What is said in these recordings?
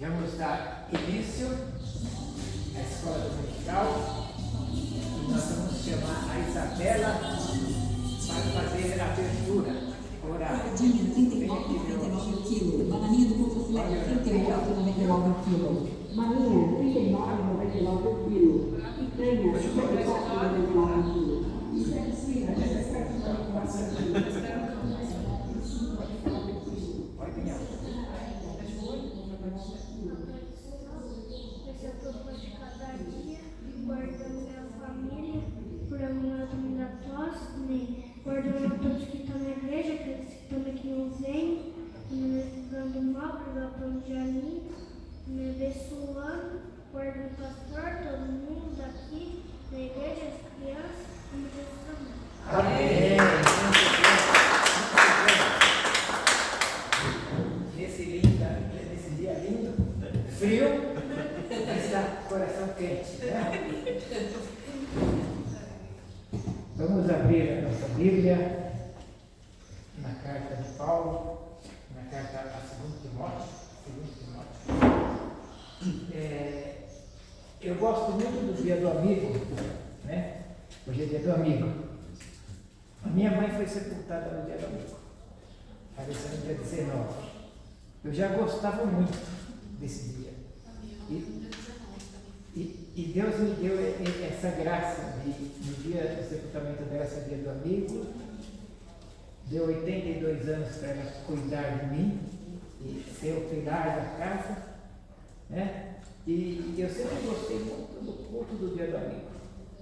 Vamos dar início à escola dominical e nós vamos chamar a Isabela para fazer a abertura. Orar. Sardinha, 34,99 o quilo. Bananinha do Porto Filé, 38,99 o quilo. Maminha, 39,99 o quilo. Picanha, 54,99 o quilo. Isso é possível. Esse é o propósito de cada dia, guardando minha família, por amor a minha tosse, guardando a todos que estão na igreja, aqueles que também que não vêm, dando mal, pelo dia limpo, me abençoando, guardando o pastor, todo mundo daqui, na igreja, as crianças, e me Jesus também. Amém. Nesse dia lindo, frio, mas está coração quente, né? Vamos abrir a nossa Bíblia na carta de Paulo, na carta a 2 Timóteo. Eu gosto muito do dia do amigo, né? Hoje é dia do amigo. A minha mãe foi sepultada no dia do amigo, faleceu no dia 19. Eu já gostava muito desse dia. E Deus me deu essa graça de, no dia do sepultamento dela, esse dia do amigo, deu 82 anos para ela cuidar de mim e ser o pilar da casa, né? E eu sempre gostei muito do culto do dia do amigo.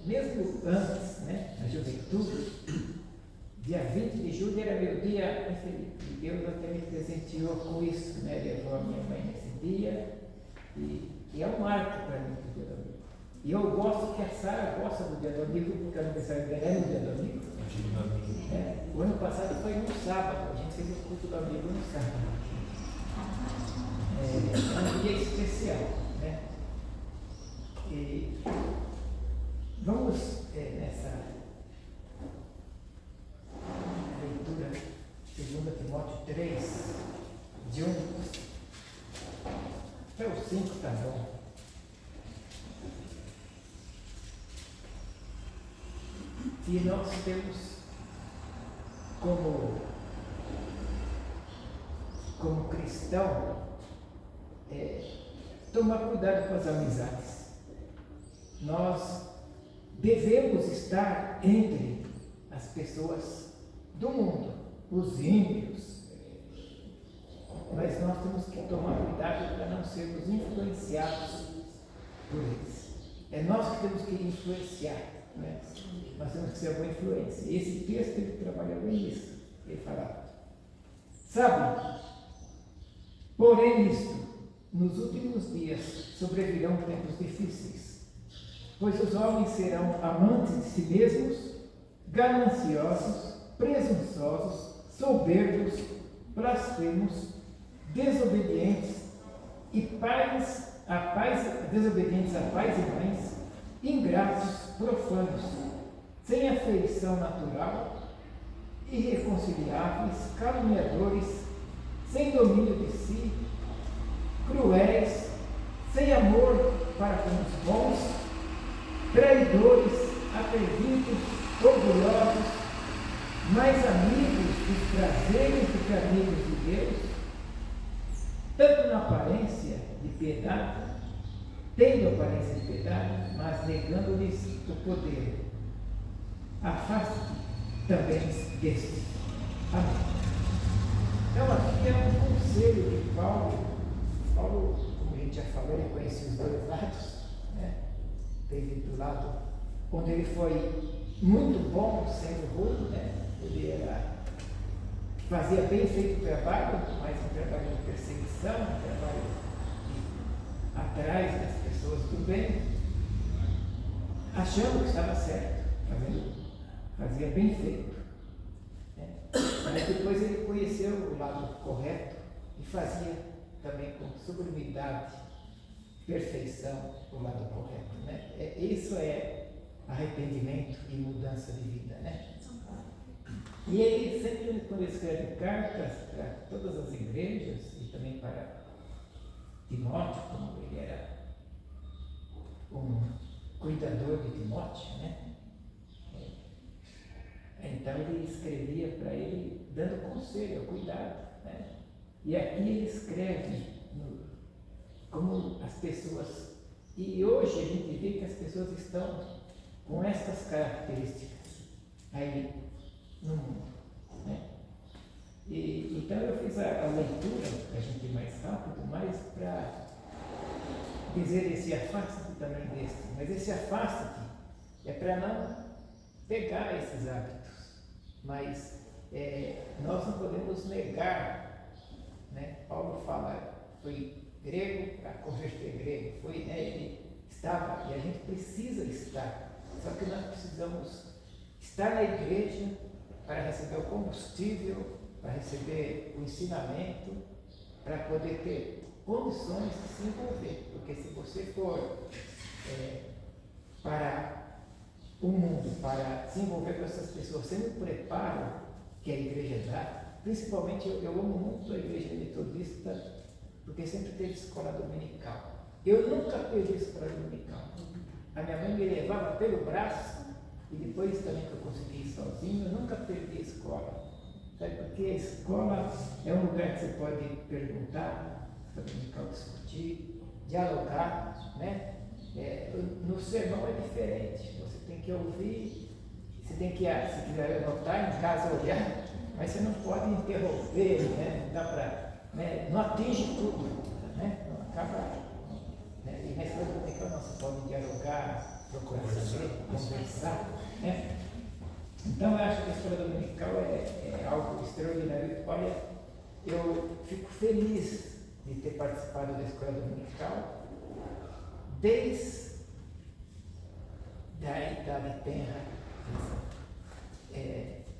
Mesmo antes, né, na juventude, dia 20 de julho era meu dia preferido. E Deus até me presenteou com isso, né? Levou a minha mãe nesse dia. E é um marco para mim o dia do amigo. E eu gosto que a Sara gosta do dia do amigo, porque o aniversário dela é no dia do amigo. O ano passado foi no sábado, a gente fez o culto do amigo no sábado. É um dia especial, né? E vamos nessa leitura, 2 Timóteo 3, de 1 até o 5, tá bom? E nós temos como cristão tomar cuidado com as amizades. Nós devemos estar entre as pessoas do mundo, os ímpios, mas nós temos que tomar cuidado para não sermos influenciados por eles. É nós que temos que influenciar, né? Nós temos que ser boa influência. E esse texto ele trabalha bem isso. Ele fala, sabe, porém isto, nos últimos dias sobrevirão tempos difíceis, pois os homens serão amantes de si mesmos, gananciosos, presunçosos, soberbos, blasfemos, desobedientes desobedientes a pais e mães, ingratos, profanos, sem afeição natural, irreconciliáveis, caluniadores, sem domínio de si, cruéis, sem amor para com os bons, traidores, atrevidos, orgulhosos, mais amigos dos prazeres do que amigos de Deus, tanto na aparência de piedade, tendo aparência de piedade, mas negando-lhes o poder. Afaste-te também deste. Amém. Então aqui é um conselho de Paulo. Paulo, como a gente já falou, ele conhecia os dois lados, né? Teve do lado onde ele foi muito bom sendo ruim, né? Ele fazia bem feito o trabalho, mas um trabalho de perseguição, um trabalho atrás das pessoas do bem, achando que estava certo, fazia bem feito. Mas depois ele conheceu o lado correto e fazia também com sublimidade, perfeição, o lado correto. Né? Isso é arrependimento e mudança de vida. Né? E ele sempre, quando escreve cartas para todas as igrejas e também para Timóteo, como ele era um cuidador de Timóteo, né? Então ele escrevia para ele dando conselho, cuidado, né? E aqui ele escreve como as pessoas, e hoje a gente vê que as pessoas estão com estas características aí no mundo, né? Então eu fiz a leitura, para a gente ir mais rápido, mais para dizer esse afaste-te também deste, mas esse afaste-te é para não pegar esses hábitos, mas nós não podemos negar, né? Paulo fala, foi grego para converter grego, foi, né? Ele estava, e a gente precisa estar, só que nós precisamos estar na igreja para receber o combustível, para receber o ensinamento, para poder ter condições de se envolver, porque se você for para o mundo, para se envolver com essas pessoas sem o preparo que a igreja dá, principalmente eu amo muito a igreja metodista, porque sempre teve escola dominical. Eu nunca perdi escola dominical. A minha mãe me levava pelo braço, e depois também que eu consegui ir sozinho, eu nunca perdi a escola. Sabe? Porque a escola é um lugar que você pode perguntar, dominical, discutir, dialogar, né? No sermão é diferente, você tem que ouvir, você tem que, se quiser anotar em casa, olhar, mas você não pode interromper, né? Não dá para, né? Não atinge tudo, né? Não acaba, né? E na escola dominical não, você pode dialogar, procurar saber, conversar, né? Então eu acho que a escola dominical é algo extraordinário. Olha, eu fico feliz de ter participado da escola dominical desde a idade tenra.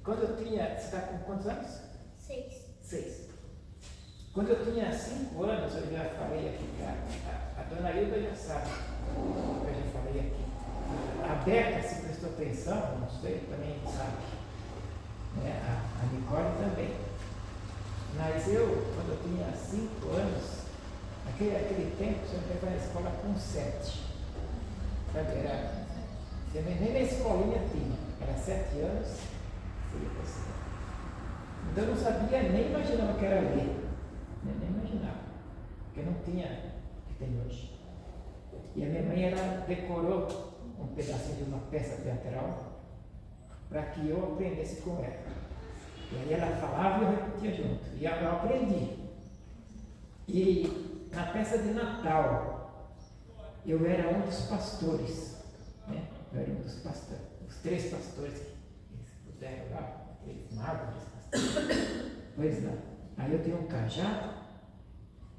Quando eu tinha, você está com quantos anos? 6. Quando eu tinha 5 anos, eu já falei aqui, a dona Hilda já sabe, eu já falei aqui. A Beca, se prestou atenção, não sei, também sabe. Né? A Nicole também. Mas eu, quando eu tinha 5 anos, aquele tempo, você não foi na escola com 7. Sabe? Nem na escolinha tinha. Era 7 anos, então eu não sabia, nem imaginava que era ler. Nem imaginava. Porque não tinha o que tem hoje. E a minha mãe, ela decorou um pedacinho de uma peça teatral para que eu aprendesse com ela. E aí ela falava e eu repetia junto. E eu aprendi. E na peça de Natal, eu era um dos pastores. Né? Eu era um dos pastores. Os 3 pastores que eles puderam lá, aqueles magos pastores. Pois não. Aí eu tinha um cajado,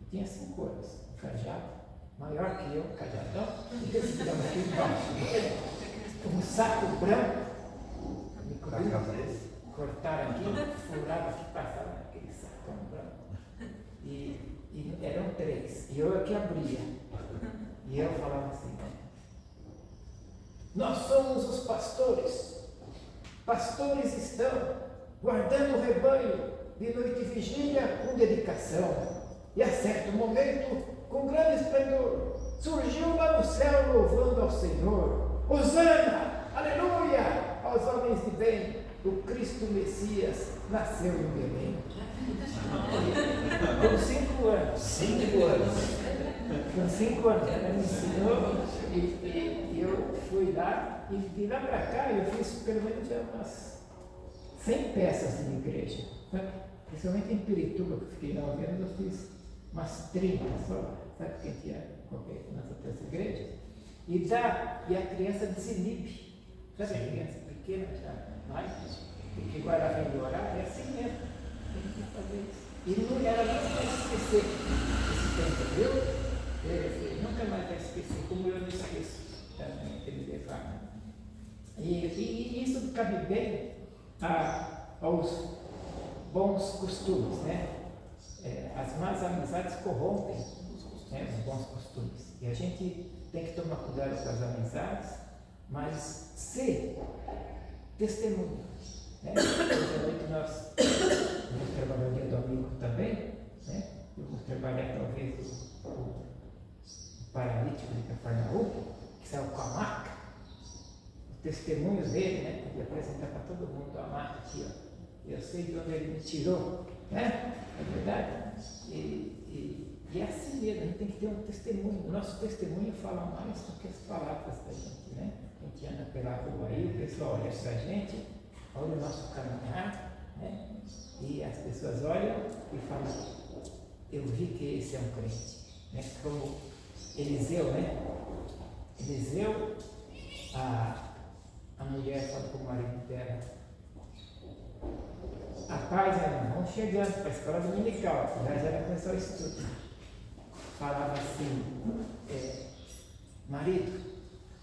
eu tinha 5 anos, um cajado maior que eu, um cajadão, desse que estava aqui embaixo. Um saco branco, me cobriu, cortaram aqui, furaram aqui, passaram naquele sacão branco. E eram 3, e eu aqui abria. E eu falava assim, né? Nós somos os pastores. Pastores estão guardando o rebanho de noite e vigília com dedicação. E a certo momento, com grande esplendor, surgiu lá no céu louvando ao Senhor. Hosana, aleluia, aos homens de bem, o Cristo Messias nasceu em Belém. Com 5 anos. 5 anos. Com 5 anos, ela me ensinou e eu fui lá, e de lá para cá eu fiz pelo menos umas 100 peças de igreja. Principalmente em Pirituba, que eu fiquei 9 anos, eu fiz umas 30 só, sabe, que tinha nas outras igrejas. E a criança desinibe, sabe, a criança pequena, já mais, que agora vem de orar, é assim mesmo, tem que fazer isso. E ela não vai esquecer esse tempo, viu? Nunca mais vai esquecer, como eu não esqueço também, que me levaram. E isso cabe bem aos bons costumes, né? As más amizades corrompem, né, os bons costumes. E a gente tem que tomar cuidado com as amizades, mas ser testemunha. Né? Hoje à noite nós vamos trabalhar o dia do amigo também, né? Eu vou trabalhar talvez paralítico de Cafarnaum, que saiu com a maca, o testemunho dele, né? Ele apresentar para todo mundo a maca aqui, ó. Eu sei de onde ele me tirou, né? É verdade? E é assim mesmo, a gente tem que ter um testemunho. O nosso testemunho fala mais do que as palavras da gente, né? A gente anda pela rua aí, o pessoal olha para a gente, olha o nosso caminhar, né? E as pessoas olham e falam, eu vi que esse é um crente, né? Como Eliseu, né? Eliseu, a mulher falou para o marido dela, a paz, vão chegando para a escola dominical, já começou o estudo. Falava assim, marido,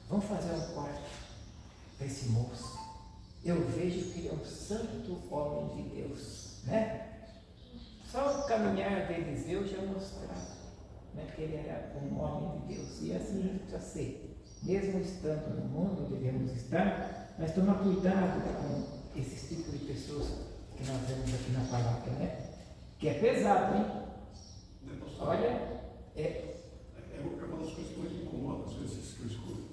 vamos fazer um quarto para esse moço. Eu vejo que ele é um santo homem de Deus, né? Só o caminhar de Eliseu já mostrava, né, que ele era um homem de Deus. E assim a gente precisa ser. Mesmo estando no mundo, devemos estar, mas tomar cuidado com esses tipos de pessoas que nós vemos aqui na palavra, né? Que é pesado, hein? Olha, é uma das coisas que me incomoda, às vezes, que eu escuto.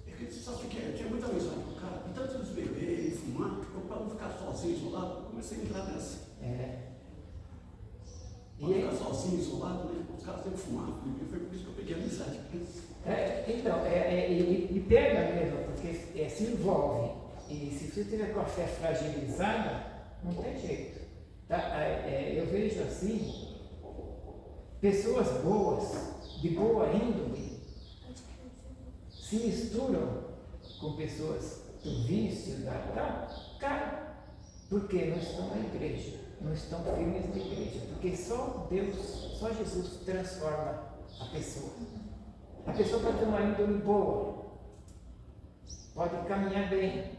Porque você sabe que tinha muita mensagem para o cara, e tanto de beber e fumar, eu, para não ficar sozinho, isolado, eu comecei a entrar nessa. Para ficar sozinho, isolado, né? Os caras têm que fumar. E foi por isso que eu peguei a mensagem. E pega mesmo, porque se envolve. E se você tiver com a fé fragilizada, não tem jeito. Tá? Eu vejo assim, pessoas boas, de boa índole, se misturam com pessoas do vício, cara, porque não estão na igreja, não estão firmes na igreja, porque só Deus, só Jesus transforma a pessoa. A pessoa pode ter uma índole boa, pode caminhar bem,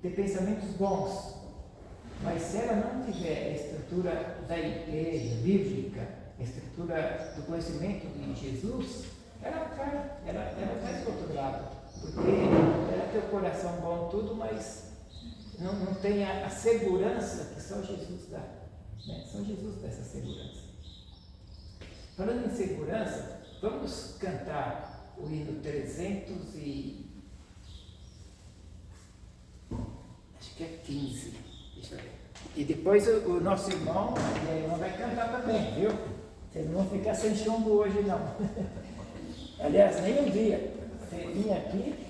ter pensamentos bons, mas se ela não tiver a estrutura da igreja bíblica, a estrutura do conhecimento de Jesus, ela vai para o outro lado, porque ela tem o coração bom tudo, mas não tem a segurança que só Jesus dá, né? Só Jesus dá essa segurança. Falando em segurança, vamos cantar o hino 300 e... acho que é 15. Deixa eu ver. E depois o nosso irmão e a irmã vai cantar também, viu? Vocês não vão ficar sem chumbo hoje, não. Aliás, nem um dia. Você vinha aqui.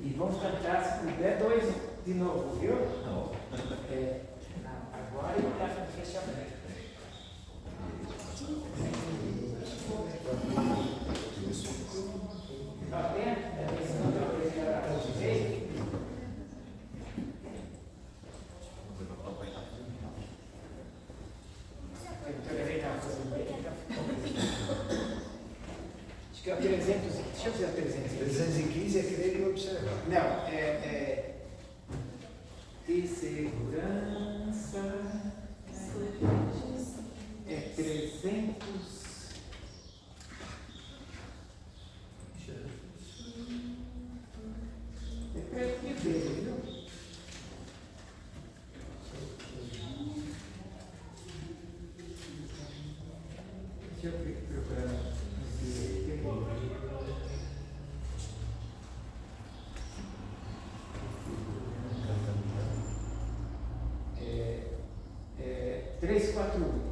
E vamos cantar, se puder, 2 de novo, viu? Não. Agora e para o fechamento. Está bem? Acho que é o 300. Deixa eu ver o 300. 315 é querer e observar. Não, de segurança. É 300. É perto de ver, viu? Deixa eu procurar. É 341.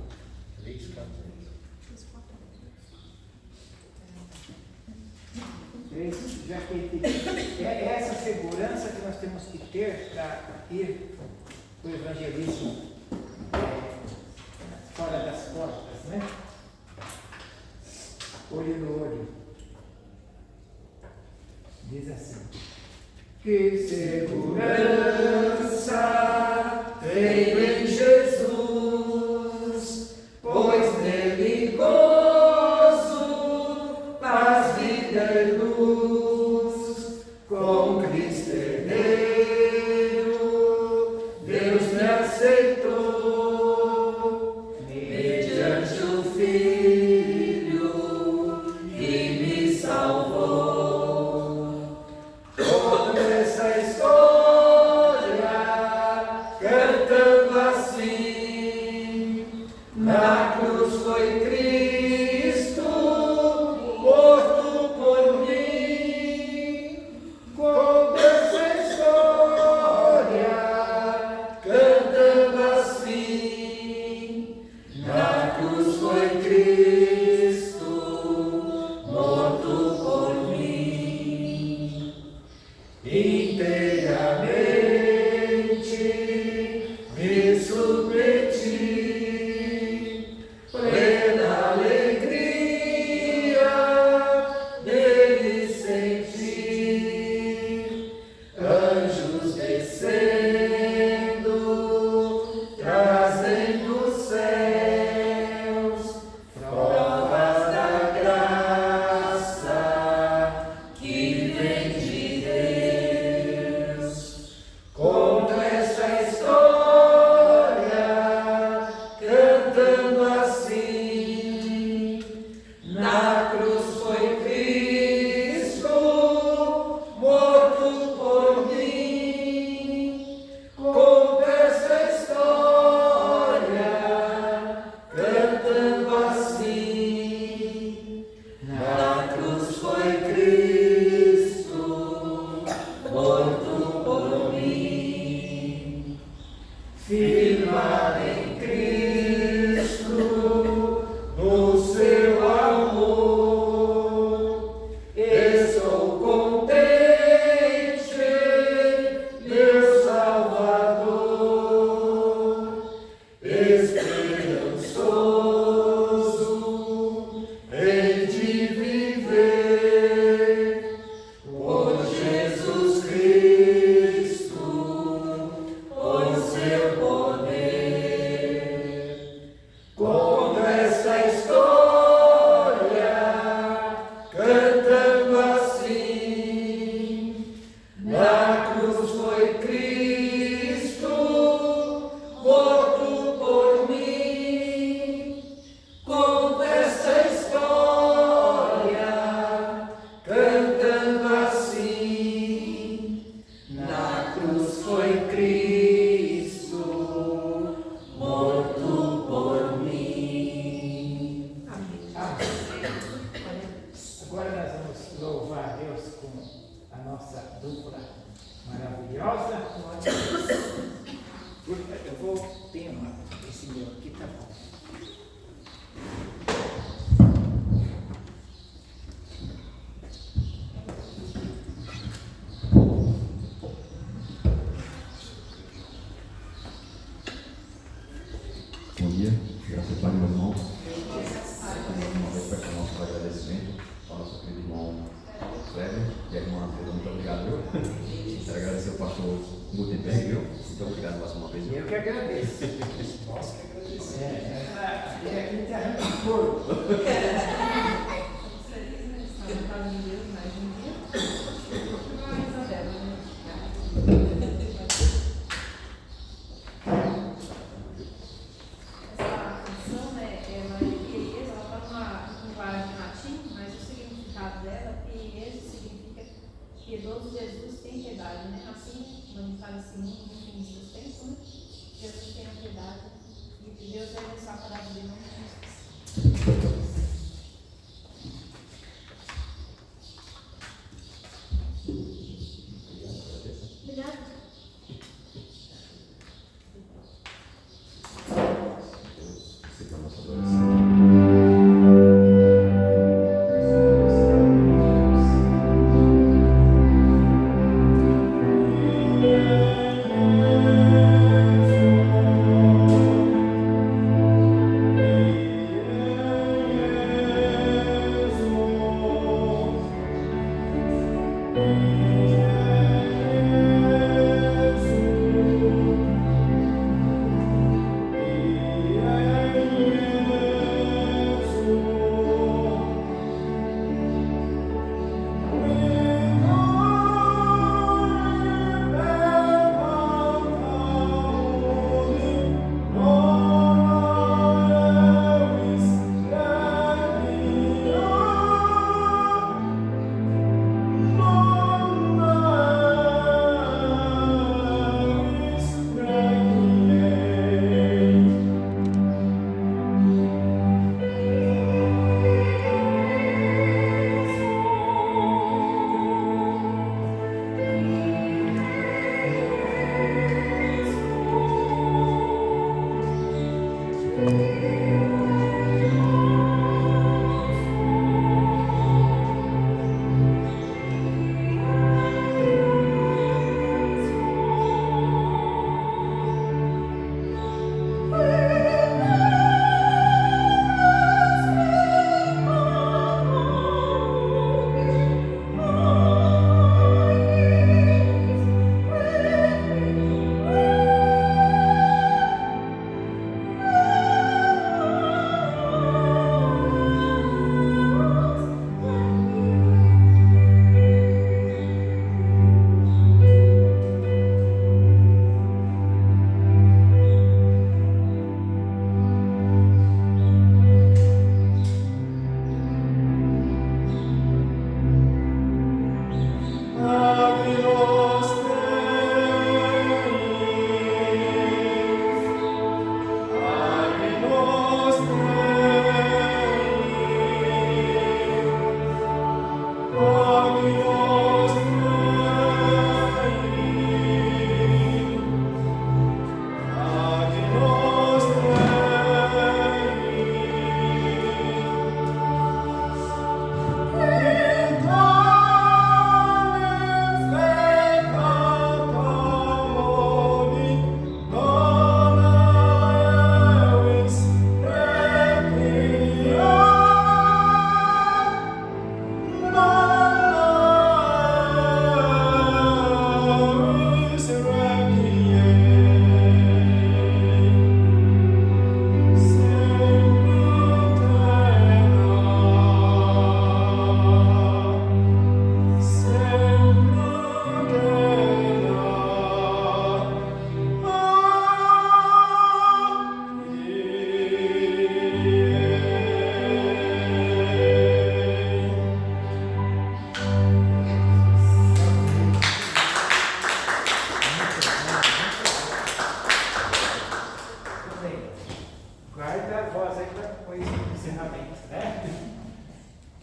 3, já que é essa segurança que nós temos que ter para ir para o evangelismo fora das portas, né? Olho no olho. Diz assim: que segurança tenho em Jesus, pois nele gozo, paz, vida e luz, com Cristo herdeiro, Deus me aceitou, mediante o Filho que me salvou.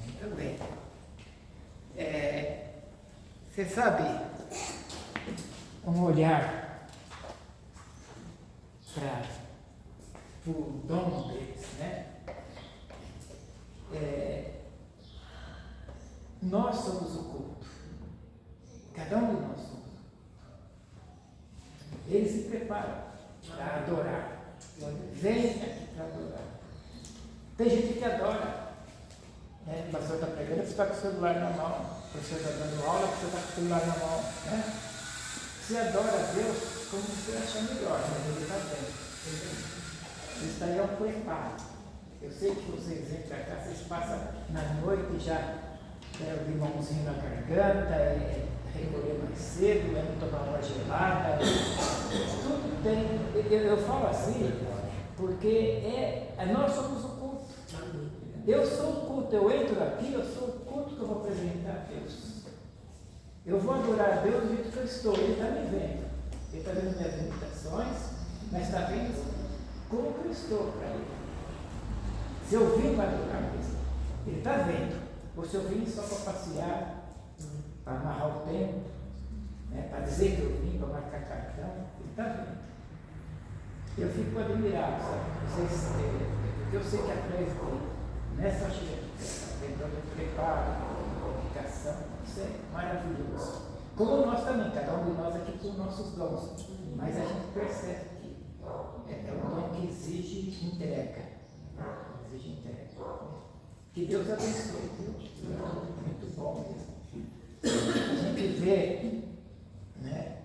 Muito bem. Você sabe, um olhar para o dom deles, né? Nós somos o culto. Cada um de nós somos o culto. Eles se preparam para adorar. Vem aqui para adorar. Tem gente que adora. Né? O pastor está pregando, você está com o celular na mão. O professor está dando aula, você está com o celular na mão. Né? Você adora a Deus como você acha melhor, mas Ele está vendo. Isso daí é um preparo. Eu sei que vocês vêm para cá, vocês passam na noite já o limãozinho na garganta, recolher mais cedo, tomar uma gelada. Tudo tem. Eu falo assim porque nós somos o culto. Eu sou o culto, eu entro aqui, eu sou o culto que eu vou apresentar a Deus. Eu vou adorar a Deus do jeito que eu estou. Ele está me vendo. Ele está vendo minhas limitações, mas está vendo como que eu estou para Ele. Se eu vim para adorar Deus, Ele está vendo. Ou se eu vim só para passear, para amarrar o tempo, né, para dizer que eu vim, para marcar cartão, Ele está vendo. Eu fico admirado, sabe? Porque eu sei que atrás dele, nessa tentando preparo, comunicação, isso é maravilhoso. Como nós também, cada um de nós aqui com nossos dons, mas a gente percebe que é um dom que exige entrega. Exige entrega. Que Deus abençoe. Muito bom mesmo. A gente vê, né,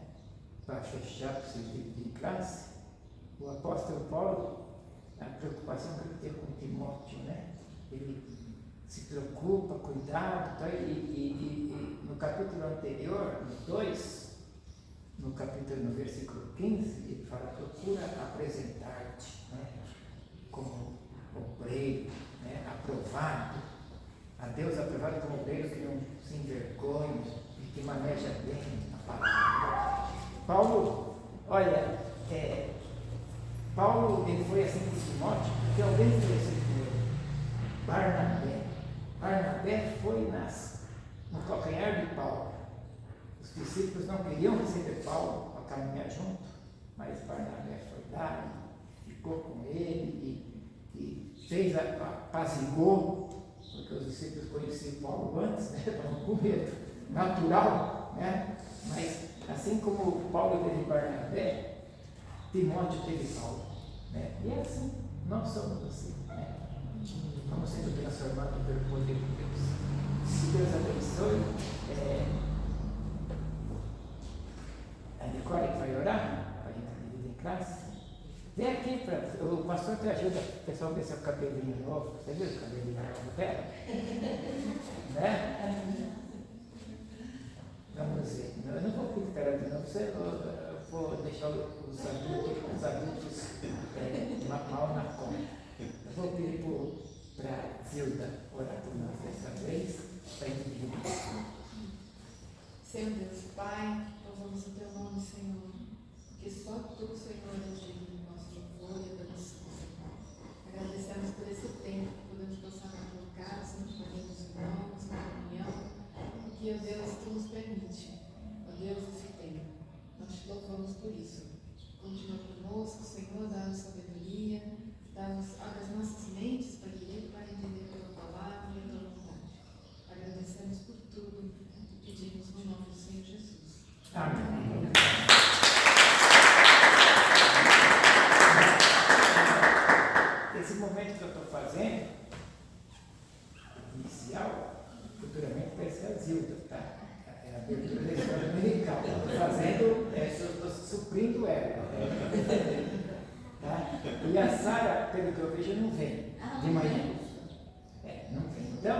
para fechar para esse livro de classe, o apóstolo Paulo, a preocupação que ele teve com Timóteo, né? Ele se preocupa, cuidado, tá? E no capítulo anterior, no 2, no versículo 15, ele fala: procura apresentar-te, né, como obreiro, né, aprovado, a Deus aprovado como obreiro que não se envergonha e que maneja bem a palavra. Paulo, olha, Paulo, ele foi assim com Timóteo, porque alguém foi assim com ele. Barnabé foi no calcanhar de Paulo. Os discípulos não queriam receber Paulo para caminhar junto, mas Barnabé foi lá e ficou com ele e fez apaziguou, porque os discípulos conheciam Paulo antes, né? Estavam com medo, natural, né? Mas assim como Paulo teve Barnabé, Timóteo teve Paulo, né? E é assim, nós somos assim, né? Estamos sendo transformados pelo poder de Deus. Se Deus abençoe, a Nicole que vai orar, para a gente dividir em classe. Vem aqui, o pastor te ajuda, o pessoal ver seu cabelinho novo. Você viu o cabelinho novo dela? Né? Vamos ver. Eu não vou pintar de novo, eu vou deixar os adultos mal na conta. Eu vou pedir para a Zilda orar por nós dessa vez, para a gente dividir. Senhor Deus Pai, louvamos o Teu nome, Senhor, porque só Tu, Senhor, é digno do nosso louvor e adoração, Senhor. Agradecemos por esse tempo que podemos passar na Tua casa, nos caminhos irmãos, na comunhão, que, ó Deus, Tu nos permite, ó Deus, esse tempo. Nós Te louvamos por isso. Continua conosco, Senhor, dá-nos sabedoria, dá-nos as nossas mentes para ler, para entender a Tua palavra e a Tua vontade. Agradecemos por tudo e pedimos no nome do Senhor Jesus. Amém. Esse momento que eu estou fazendo, inicial, futuramente vai ser a Zilda, tá? É a abertura da escola dominical. Estou fazendo, estou suprindo ela. Tá? E a Sara, pelo que eu vejo, não vem de manhã. Não vem. Então,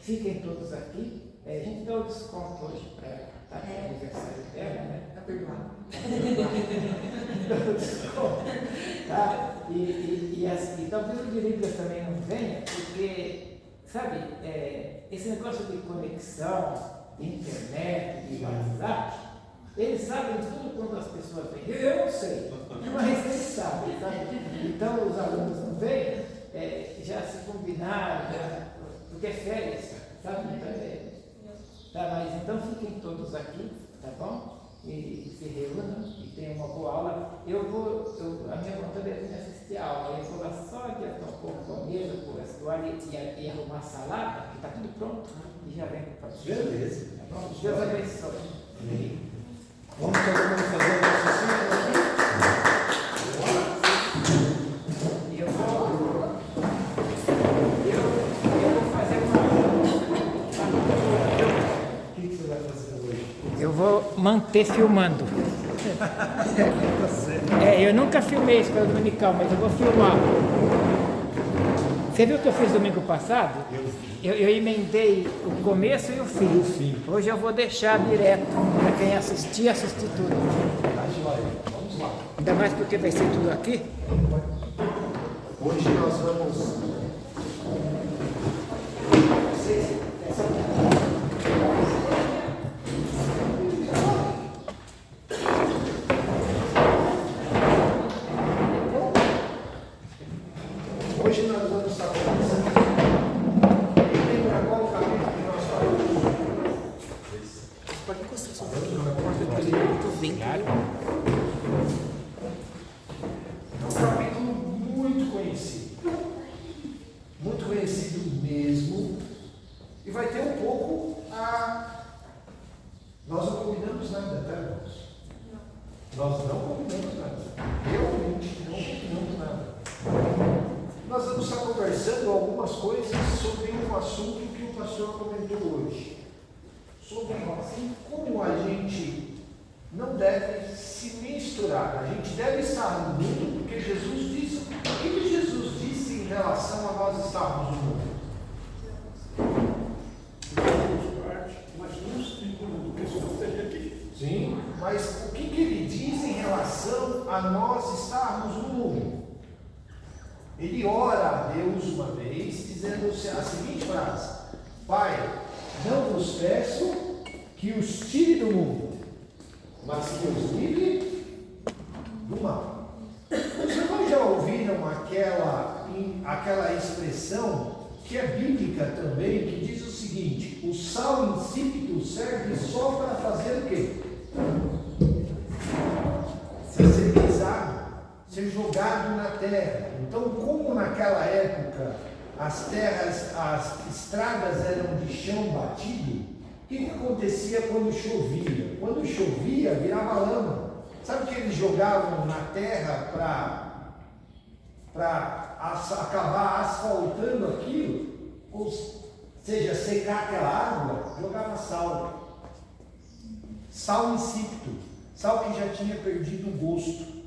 fiquem todos aqui. A gente dá o desconto hoje para ela, tá? É aniversário dela, né? Está perdoado. Dá o desconto. Tá? E talvez o de Libras também não venha, porque, sabe, esse negócio de conexão, de internet, de WhatsApp, eles sabem tudo quando as pessoas vêm. Eu não sei, mas eles sabem, sabe? Então os alunos não vêm, já se combinaram, porque é férias, sabe? Tá, mas então fiquem todos aqui, tá bom? E se reúnam e tenham uma boa aula. A minha vontade é vir assistir a aula. Eu vou lá só adiantar um pouco com a mesa, pôr as toalhas e arrumar a salada, que está tudo pronto, e já vem para o Beleza. Tá bom? Deus abençoe. Vamos todo mundo fazer o nosso ciclo aqui? Eu vou fazer uma. O que você vai fazer hoje? Eu vou manter filmando. Eu nunca filmei a escola dominical, mas eu vou filmar. Você viu o que eu fiz domingo passado? Eu emendei o começo e o fim. Hoje eu vou deixar direto para quem assistir tudo. Tá joia. Vamos lá. Ainda mais porque vai ser tudo aqui. Hoje nós vamos. Hoje nós vamos estar conversando. Quem lembra qual o capítulo que nós falamos? Pode encostar só. É um capítulo muito conhecido mesmo, e vai ter um pouco a. Nós não combinamos nada, tá, irmãos? Nós não combinamos nada. Realmente não combinamos nada. Nós vamos estar conversando algumas coisas sobre um assunto que o pastor comentou hoje. Sobre como a gente não deve se misturar. A gente deve estar no mundo porque Jesus disse. O que Jesus disse em relação a nós estarmos no mundo? Mas não se do que esteja aqui. Sim, mas o que ele diz em relação a nós estarmos no mundo? Ele ora a Deus uma vez, dizendo a seguinte frase: Pai, não vos peço que os tire do mundo, mas que os livre do mal. Os irmãos já ouviram aquela expressão que é bíblica também, que diz o seguinte: o sal insípido serve só para fazer o quê? Ser pisado, ser jogado na terra. Então, como naquela época as estradas eram de chão batido, o que acontecia quando chovia? Quando chovia, virava lama. Sabe o que eles jogavam na terra para acabar asfaltando aquilo? Ou seja, secar aquela água, jogava sal. Sal insípido. Sal que já tinha perdido o gosto.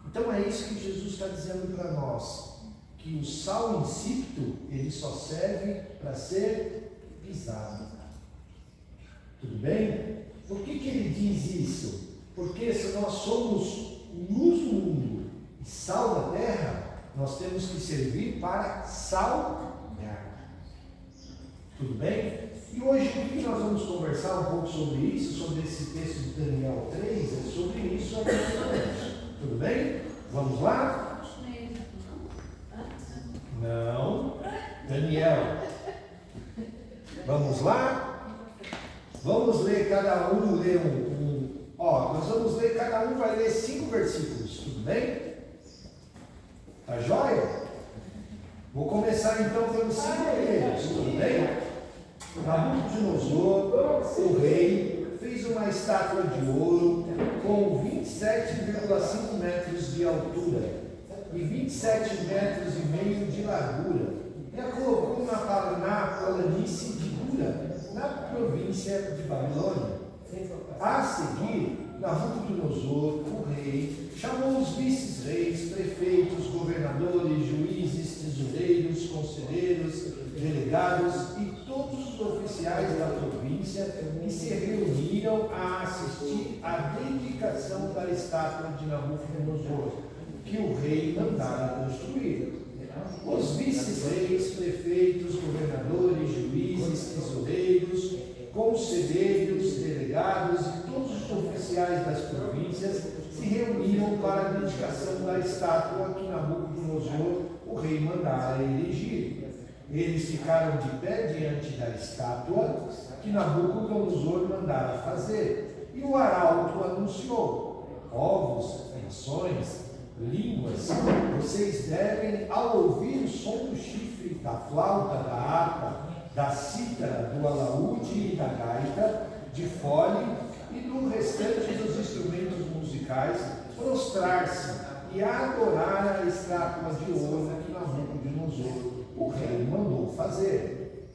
Então é isso que Jesus está dizendo para nós. Que o sal insípido, ele só serve para ser pisado. Tudo bem? Por que ele diz isso? Porque se nós somos luz do mundo e sal da terra, nós temos que servir para salgar. Tudo bem? E hoje o que nós vamos conversar um pouco sobre isso, sobre esse texto de Daniel 3, é sobre isso aqui. Tudo bem? Vamos lá? Não. Daniel. Vamos lá? Vamos ler, cada um lê nós vamos ler, cada um vai ler 5 versículos, tudo bem? Tá joia? Vou começar então pelos 5 primeiros, tudo bem? Nabucodonosor, o rei, fez uma estátua de ouro com 27,5 metros de altura e 27 metros e meio de largura, e a colocou na planície de Dura, na província de Babilônia. A seguir, Nabucodonosor, o rei, chamou os vices-reis, prefeitos, governadores, juízes, tesoureiros, conselheiros, delegados e todos os oficiais da província e se reuniram a assistir à dedicação da estátua de Nabucodonosor, que o rei mandara construir. Os vices-reis, prefeitos, governadores, juízes, tesoureiros, conselheiros, delegados e todos os oficiais das províncias se reuniram para a dedicação da estátua que Nabucodonosor, o o rei mandara erigir. Eles ficaram de pé diante da estátua que Nabucodonosor mandara fazer. E o arauto anunciou: povos, nações, línguas, vocês devem, ao ouvir o som do chifre, da flauta, da harpa, da cítara, do alaúde e da gaita, de fole e do restante dos instrumentos musicais, prostrar-se e adorar a estátua de ouro que Nabucodonosor, o rei, mandou fazer.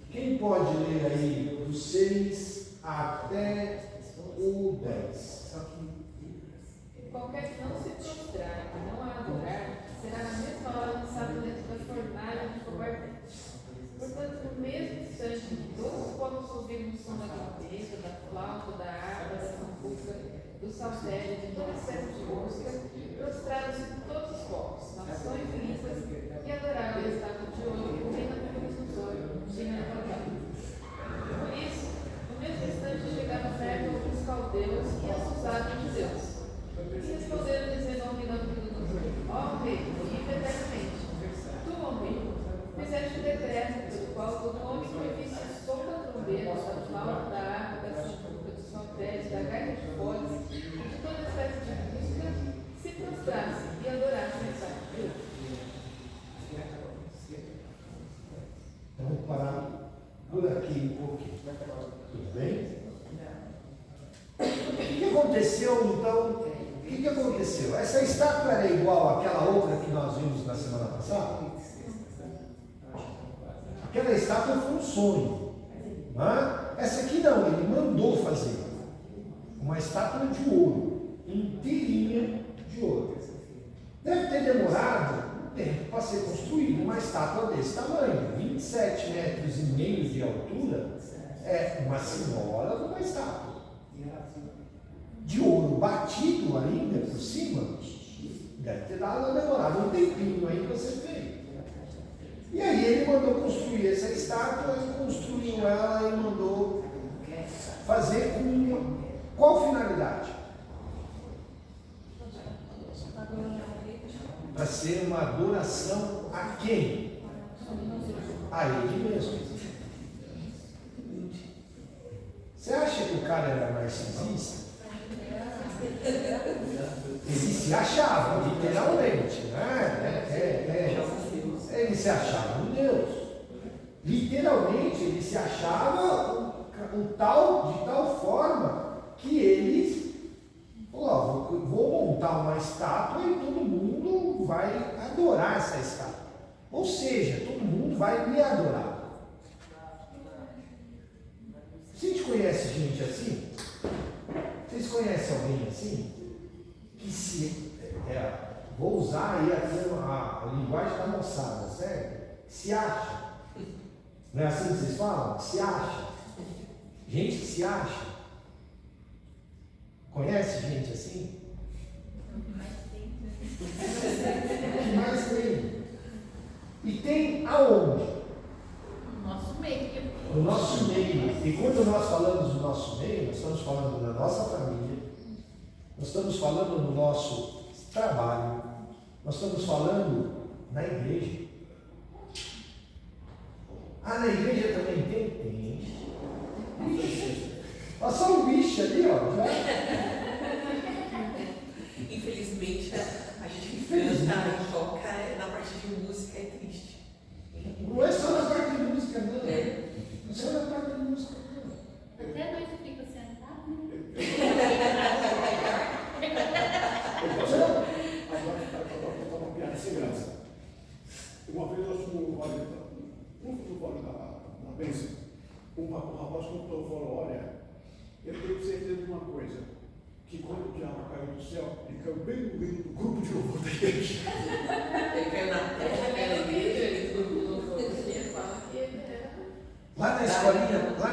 Quem pode ler aí do 6 até o 10? Qualquer que não se prostrar e não a adorar, será na mesma hora lançado dentro da fornalha de fogo ardente. Portanto, no mesmo instante em que todos os povos ouviram o som da trombeta, da flauta, da harpa, da sambuca, do saltério, de toda espécie de música, prostraram-se todos os povos, nações e línguas, e adoraram a estátua de ouro que o rei Nabucodonosor tinha levantado. Por isso, no mesmo instante chegaram perto alguns caldeus e acusaram de Deus. E responderam dizendo ao rei Nabucodonosor: ó rei, vive eternamente. Tu, ó rei, fizeste o decreto pelo qual todo homem que ouvisse o som da trombeta, da flauta, da harpa, da sambuca, do saltério, da gaita de foles e de toda espécie de música, se prostrasse e adorasse a estátua. Vamos parar por aqui um pouquinho. Tudo bem? O que aconteceu então? O que aconteceu? Essa estátua era igual àquela outra que nós vimos na semana passada? Aquela estátua foi um sonho. Essa aqui não, ele mandou fazer. Uma estátua de ouro, inteirinha de ouro. Deve ter demorado um tempo para ser construída uma estátua desse tamanho, 27 metros e meio de altura. É uma senhora de uma estátua. De ouro batido ainda por cima, deve ter demorado um tempinho aí para ser feito. E aí ele mandou construir essa estátua e construiu ela e mandou fazer com qual finalidade? Para ser uma adoração a quem? A ele mesmo. Você acha que o cara era narcisista? Ele se achava, literalmente, né? Ele se achava um Deus. Literalmente, ele se achava de tal forma que ele falou: vou montar uma estátua e todo mundo vai adorar essa estátua. Ou seja, todo mundo vai me adorar. A gente conhece gente assim? Vocês conhecem alguém assim? Que se... vou usar aí a linguagem da moçada, certo? Se acha. Não é assim que vocês falam? Se acha. Gente que se acha. Conhece gente assim? O que mais tem? E tem aonde? No nosso meio. No nosso meio. E quando nós falamos do nosso meio, nós estamos falando da nossa família, nós estamos falando no nosso trabalho, nós estamos falando na igreja. Ah, na igreja também tem? Tem. Olha só o bicho ali, ó. Infelizmente, a gente que canta e toca na parte de música é triste. Não é só na parte de música, não. Não é só na parte de música, não. Até nós fica sentado, Agora uma piada sem graça. Uma vez nós fomos no Vale da Bênção. Um rapaz contou e falou: olha, eu tenho certeza de uma coisa, que quando o diabo caiu do céu, ele caiu bem no meio do grupo de louvor da igreja. Ele caiu na terra, caiu na igreja, ele Fala que ele era. Lá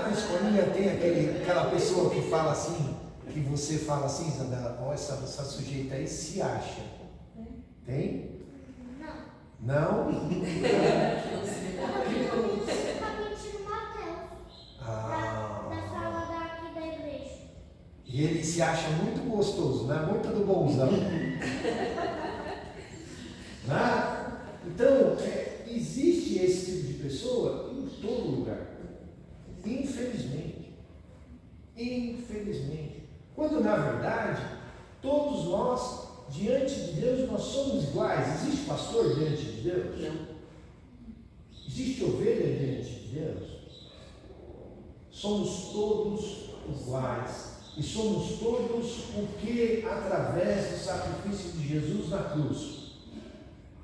na escolinha tem aquela pessoa que fala assim, que você fala assim, Isabela, ó, essa sujeita aí se acha. Tem? Não? da sala daqui da igreja. E ele se acha muito gostoso, né? Muito do bonzão. Né? existe esse tipo de pessoa em todo lugar. Infelizmente. Infelizmente. Quando na verdade, todos nós, diante de Deus, nós somos iguais. Existe pastor diante de Deus? Não. Existe ovelha diante de Deus? Somos todos iguais. E somos todos o que através do sacrifício de Jesus na cruz.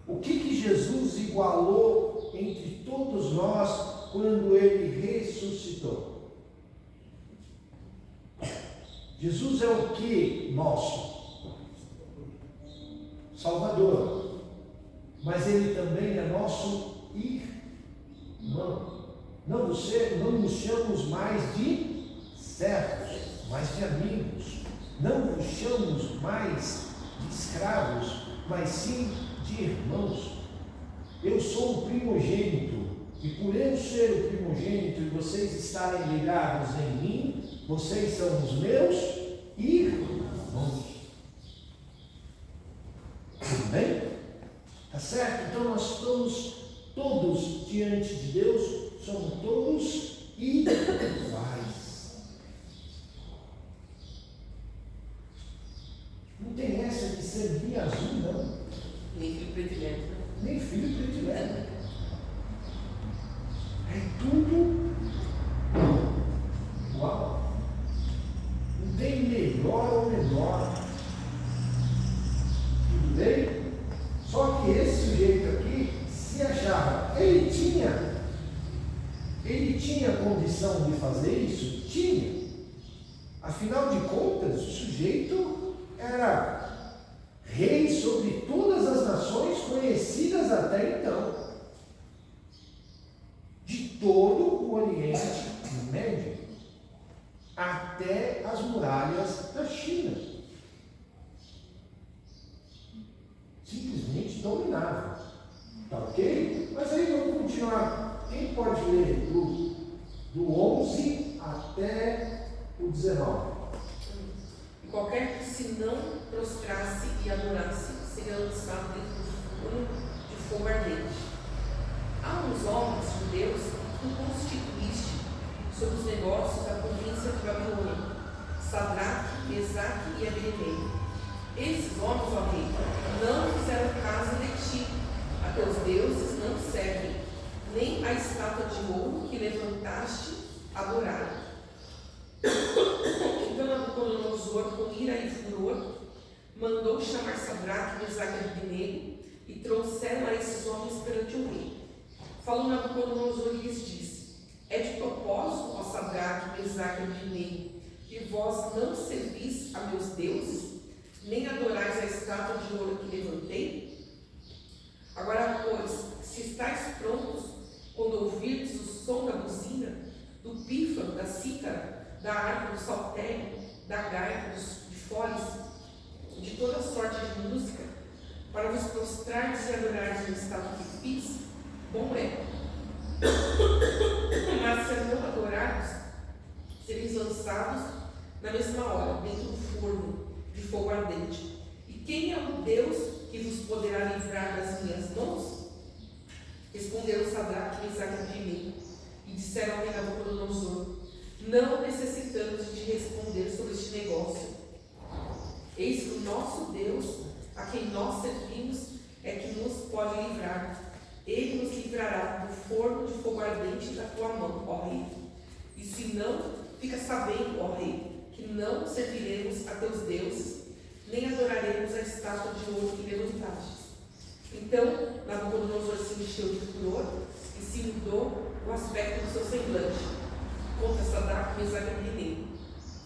O que Jesus igualou entre todos nós quando Ele ressuscitou? Jesus é o que nosso? Salvador. Mas Ele também é nosso irmão. Não nos chamamos mais de servos, mas de amigos. Não vos chamamos mais de escravos, mas sim de irmãos. Eu sou o primogênito, e por eu ser o primogênito e vocês estarem ligados em mim, vocês são os meus irmãos. Tudo bem? Tá certo? Então nós estamos todos diante de Deus, somos todos iguais. Não tem essa de ser via azul, não. Nem filho predileto. Nem filho predileto. É tudo igual. Não tem melhor ou menor. Tudo bem? Só que esse sujeito aqui se achava, ele tinha condição de fazer isso? Tinha. Afinal de contas, o sujeito era rei sobre todas as nações conhecidas até então, de todo o Oriente Médio até as muralhas da China. Simplesmente dominava. Tá ok? Mas aí vamos continuar. Quem pode ler do 11 até o 19? E qualquer que se não prostrasse e adorasse seria lançado dentro do forno de fogo ardente. Há uns homens judeus que tu constituíste sobre os negócios da província de Babilônia, Sadraque, Mesaque e Abednego. Esses homens, ó rei, não fizeram caso de ti, a teus deuses não servem, nem a estátua de ouro que levantaste adoraram. Então Nabucodonosor, com ira e furor, mandou chamar Sadraque, Mesaque e Abednego e trouxeram a esses homens perante o rei. Falou Nabucodonosor e lhes disse: é de propósito, ó Sadraque, Mesaque e Abednego, que vós não servis a meus deuses, nem adorais a estátua de ouro que levantei? Agora, pois, se estáis prontos, quando ouvirdes o som da buzina, do pífano, da cítara, da harpa, do saltério, da gaita, de foles, de toda sorte de música, para vos prostrardes e adorardes no estado que fiz, bom é. Mas se não adorardes, sereis lançados na mesma hora, dentro do forno de fogo ardente. E quem é o Deus que vos poderá livrar das minhas mãos? Responderam Sadraque, Mesaque e Abednego, e disseram ao rei Nabucodonosor: não necessitamos de responder sobre este negócio. Eis que o nosso Deus, a quem nós servimos, é que nos pode livrar. Ele nos livrará do forno de fogo ardente da tua mão, ó rei. E se não, fica sabendo, ó rei, que não serviremos a teus deuses, nem adoraremos a estátua de ouro que levantaste. Então Nabucodonosor se encheu de furor e se mudou o aspecto do seu semblante contra Sadraque, Mesaque e Abednego.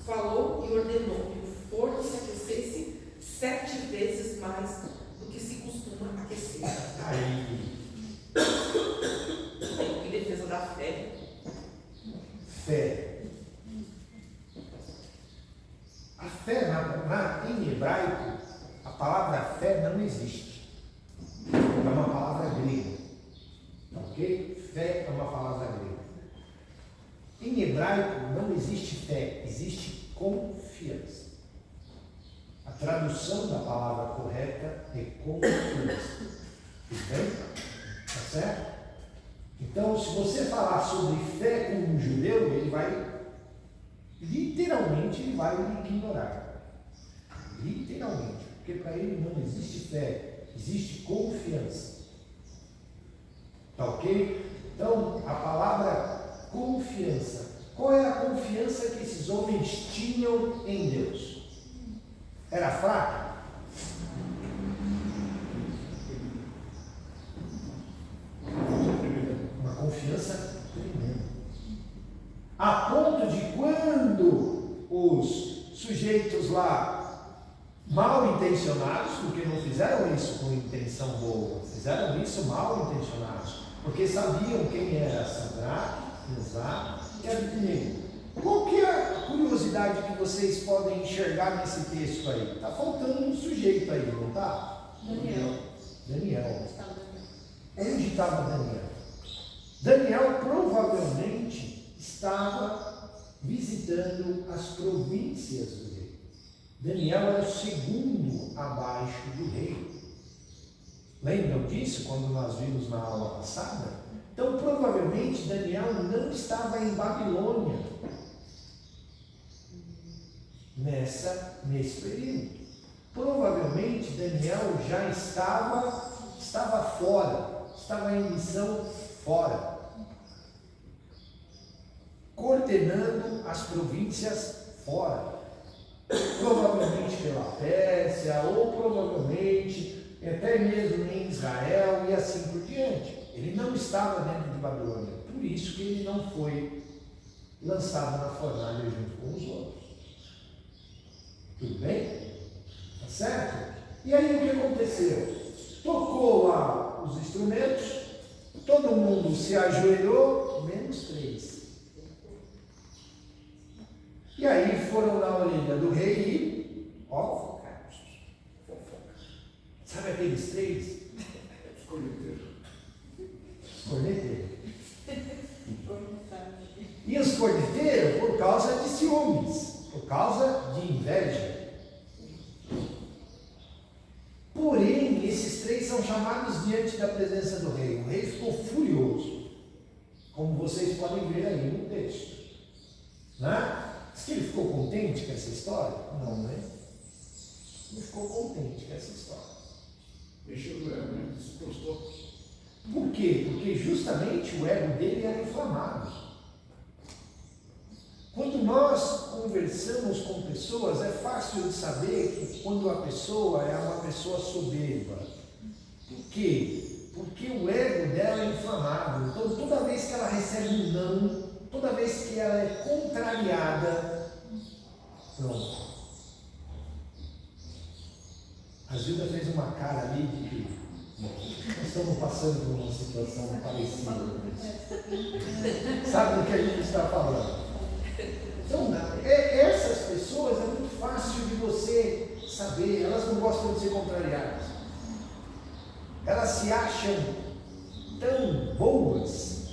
Falou e ordenou que o forno se aquecesse 7 vezes mais do que se costuma aquecer. Em defesa da fé. Fé. A fé em hebraico, a palavra fé não existe. É uma palavra grega. Ok? Fé é uma palavra grega. Em hebraico não existe fé, existe confiança. A tradução da palavra correta é confiança. Tudo bem? Tá certo? Então, se você falar sobre fé com um judeu, ele vai, literalmente, ele vai lhe ignorar. Literalmente. Porque para ele não existe fé, existe confiança. Tá ok? Então, a palavra confiança. Qual é a confiança que esses homens tinham em Deus? Era fraca? Uma confiança tremenda. A ponto de quando os sujeitos lá, mal intencionados, porque não fizeram isso com intenção boa, fizeram isso mal intencionados, porque sabiam quem era Sadraque, Mesaque e Abednego. Qual que é a curiosidade que vocês podem enxergar nesse texto aí? Está faltando um sujeito aí, não está? Daniel. Onde estava Daniel? Daniel provavelmente estava visitando as províncias do rei. Daniel era o segundo abaixo do rei. Lembram disso quando nós vimos na aula passada? Então, provavelmente, Daniel não estava em Babilônia nesse período. Provavelmente, Daniel já estava fora, estava em missão fora, coordenando as províncias fora. Provavelmente pela Pérsia, ou provavelmente até mesmo em Israel e assim por diante. Ele não estava dentro de Babilônia, por isso que ele não foi lançado na fornalha junto com os outros. Tudo bem? Tá certo? E aí o que aconteceu? Tocou lá os instrumentos, todo mundo se ajoelhou, menos 3. E aí foram na orelha do rei e, ó, sabe aqueles 3? Corneteiro. E os corneteiros por causa de ciúmes, por causa de inveja. Porém, esses 3 são chamados diante da presença do rei. O rei ficou furioso, como vocês podem ver aí no texto. Né? Diz que ele ficou contente com essa história? Não, né? Ele ficou contente com essa história. Mexeu no ego, né? Se postou. Por quê? Porque justamente o ego dele era inflamado. Quando nós conversamos com pessoas, é fácil de saber que quando a pessoa é uma pessoa soberba. Por quê? Porque o ego dela é inflamado. Então, toda vez que ela recebe um não, toda vez que ela é contrariada, pronto. A Gilda fez uma cara ali de que nós estamos passando por uma situação parecida. Sabe do que a gente está falando? Então, essas pessoas é muito fácil de você saber, elas não gostam de ser contrariadas. Elas se acham tão boas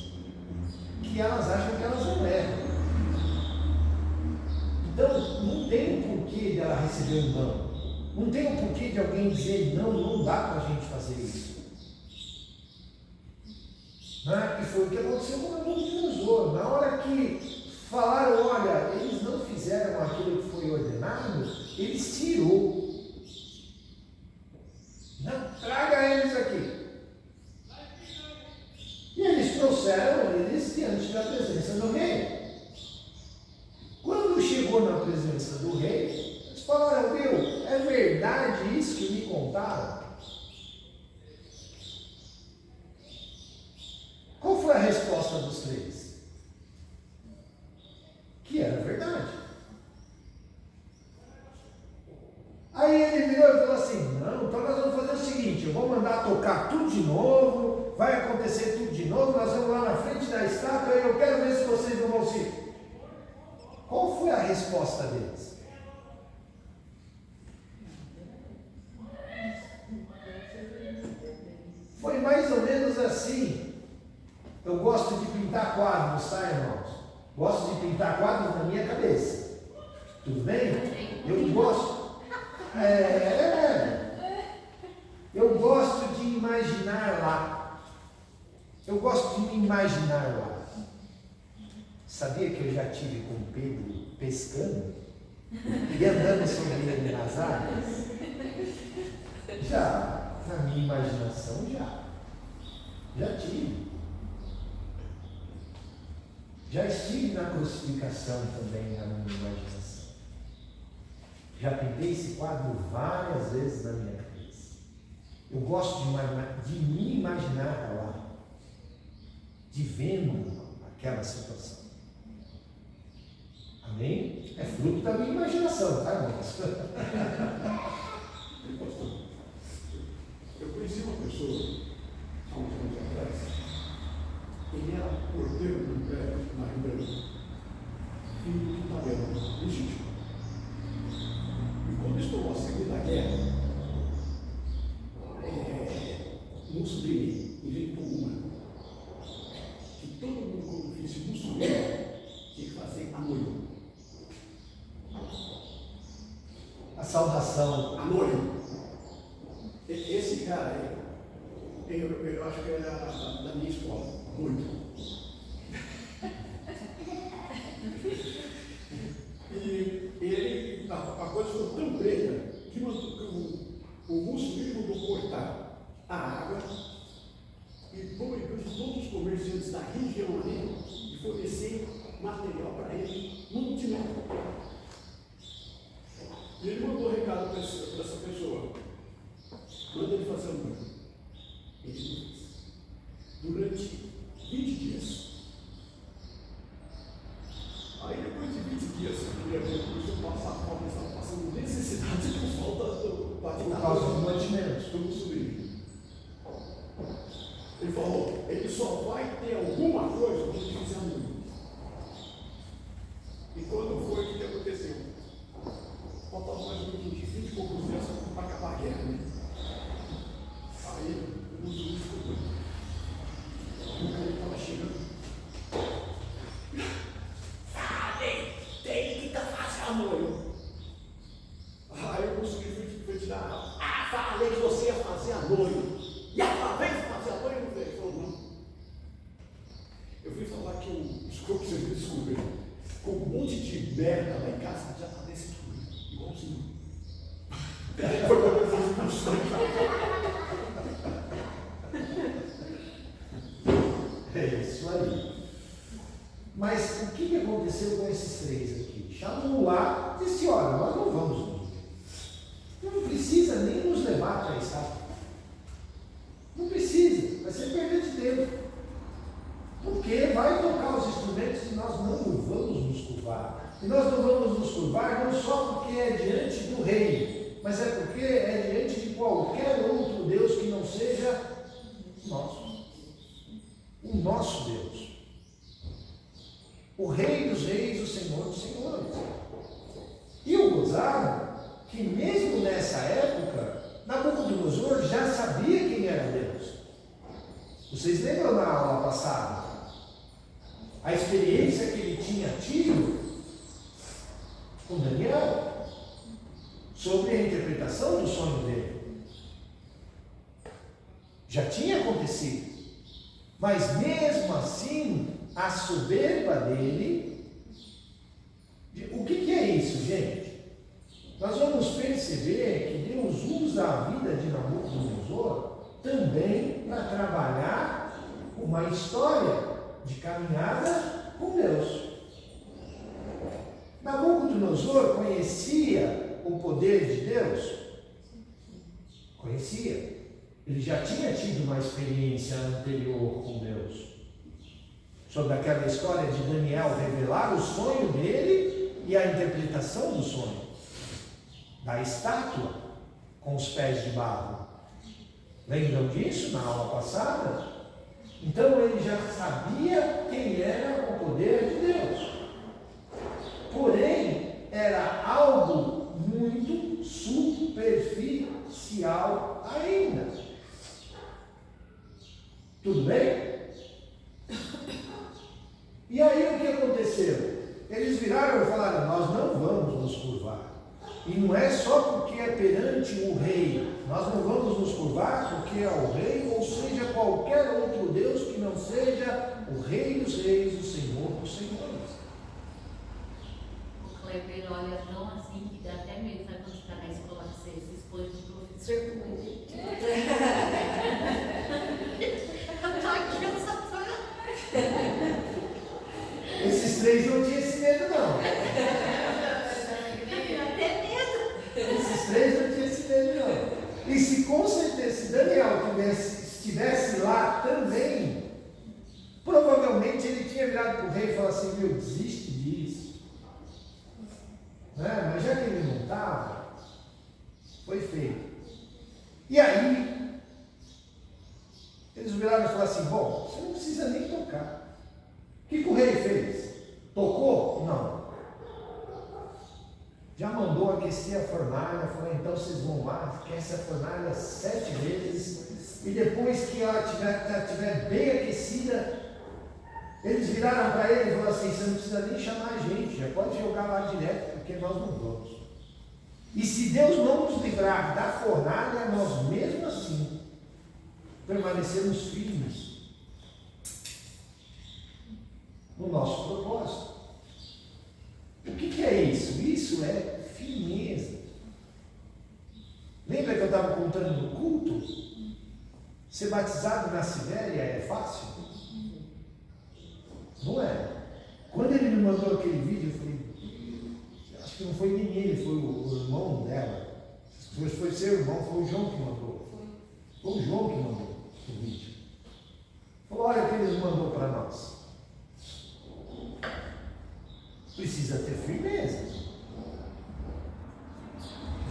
que elas acham que elas não erram. Então, não tem o porquê de ela receber um não. Não tem o porquê de alguém dizer não dá para a gente fazer isso. Né? E foi o que aconteceu com Nabucodonosor. Na hora que falaram, olha, eles não fizeram aquilo que foi ordenado, eles tirou. Não, traga eles aqui. E eles trouxeram eles diante da presença do rei. Quando chegou na presença do rei, eles falaram, viu, é verdade isso que me contaram? Qual foi a resposta dos 3? Que era verdade. Aí ele virou e falou assim, não, então nós vamos fazer o seguinte, eu vou mandar tocar tudo de novo, vai acontecer tudo de novo, nós vamos lá na frente da estátua e eu quero ver se vocês não vão se... Qual foi a resposta deles? Foi mais ou menos assim. Eu gosto de pintar quadros, tá, irmãos? Gosto de pintar quadros na minha cabeça. Tudo bem? Eu gosto. Eu gosto de imaginar lá. Eu gosto de me imaginar lá. Sabia que eu já tive com Pedro pescando e andando sobre ele nas águas? Já, na minha imaginação, já tive. Já estive na crucificação também na minha imaginação. Já pintei esse quadro várias vezes na minha cabeça. Eu gosto de me imaginar lá, de vendo aquela situação. Amém? É fruto da minha imaginação, tá, irmãos? Pastor, eu conheci uma pessoa, há uns anos atrás, ele era porteiro de um prédio na Ribeirão, filho de italiano, legítimo. E quando estourou a Segunda Guerra, Mussolini inventou uma, que todo mundo, quando fosse Mussolini, tinha que fazer a noiva. A saudação. A noiva. Esse cara, eu acho que era da minha escola, muito. E ele, a coisa foi tão preta que o Mussolini mandou cortar a água e proibiu todos os comerciantes da região ali de fornecer material para ele no multimento. E ele mandou um recado para essa pessoa. Manda ele fazer a noiva. Ele não fez. Durante 20 dias. Aí depois de 20 dias, ele começou a passar fome, estava passando necessidade por falta do Por causa dos mantimentos. Tudo subiu. Ele falou, ele só vai ter alguma coisa quando ele fizer a noiva. E quando foi, o que aconteceu? Faltava mais ou menos uns 20 e poucos dias para acabar a guerra, né? Aí o Mussolini ficou doido. O cara estava chegando. Tem que fazer a noiva. Aí o Mussolini foi tirar. Falei que você ia fazer a noiva. E acabei de fazer a noiva, velho. Ele falou, não. Eu fui falar que desculpe, vocês me desculpem. Com um monte de merda lá em casa, já está desse tudo. Igualzinho. Foi quando eu fiz expulsão. É isso aí. Mas o que aconteceu com esses três aqui? Chamou lá e disse, olha, nós não vamos morrer. Não precisa nem nos levar para a estátua. Não precisa, vai ser perder de tempo. Porque vai tocar os instrumentos e nós não vamos nos curvar. E nós não vamos nos curvar não só porque é diante do rei, mas é porque é diante de qualquer outro Deus que não seja nosso. O nosso Deus. O Rei dos Reis, o Senhor dos Senhores. E o gozado, que mesmo nessa época, Nabucodonosor já sabia quem era Deus. Vocês lembram na aula passada? A experiência que ele tinha tido com Daniel sobre a interpretação do sonho dele. Já tinha acontecido. Mas mesmo assim, a soberba dele. O que é isso, gente? Nós vamos perceber que Deus usa a vida de Nabucodonosor também para trabalhar uma história de caminhada com Deus. Nabucodonosor conhecia o poder de Deus? Conhecia. Ele já tinha tido uma experiência anterior com Deus. Sobre aquela história de Daniel revelar o sonho dele e a interpretação do sonho. Da estátua com os pés de barro. Lembram disso na aula passada? Então ele já sabia quem era o poder de Deus. Porém, era algo muito superficial ainda. Tudo bem? E aí o que aconteceu? Eles viraram e falaram, nós não vamos nos curvar. E não é só porque é perante o rei. Nós não vamos nos curvar porque é o rei, ou seja, qualquer outro Deus que não não seja o Rei dos Reis, o Senhor dos Senhores. O Kleber olha tão assim que dá até medo, sabe, quando você está na escola, você se expõe para o professor com ele. Eu tô aqui, eu só tô. Esses três não tinham esse medo, não. Até medo. Esses três não tinham esse medo, não. E se com certeza, se Daniel estivesse lá também, provavelmente ele tinha virado para o rei e falado assim: meu, desiste disso. Né? Mas já que ele não estava, foi feito. E aí, eles viraram e falaram assim: bom, você não precisa nem tocar. O que o rei fez? Tocou? Não. Já mandou aquecer a fornalha, falou: então vocês vão lá, aquece a fornalha 7 vezes, e depois que ela estiver bem aquecida, eles viraram para ele e falaram assim: você não precisa nem chamar a gente, já pode jogar lá direto, porque nós não vamos. E se Deus não nos livrar da fornalha, nós mesmo assim permanecemos firmes no nosso propósito. O que é isso? Isso é firmeza. Lembra que eu estava contando no culto? Ser batizado na Sibéria é fácil? Não é. Quando ele me mandou aquele vídeo, eu falei: acho que não foi nem ele, foi o irmão dela. Foi seu irmão, foi o João que mandou. Foi o João que mandou o vídeo. Falou: olha o que eles mandou para nós. Precisa ter firmeza.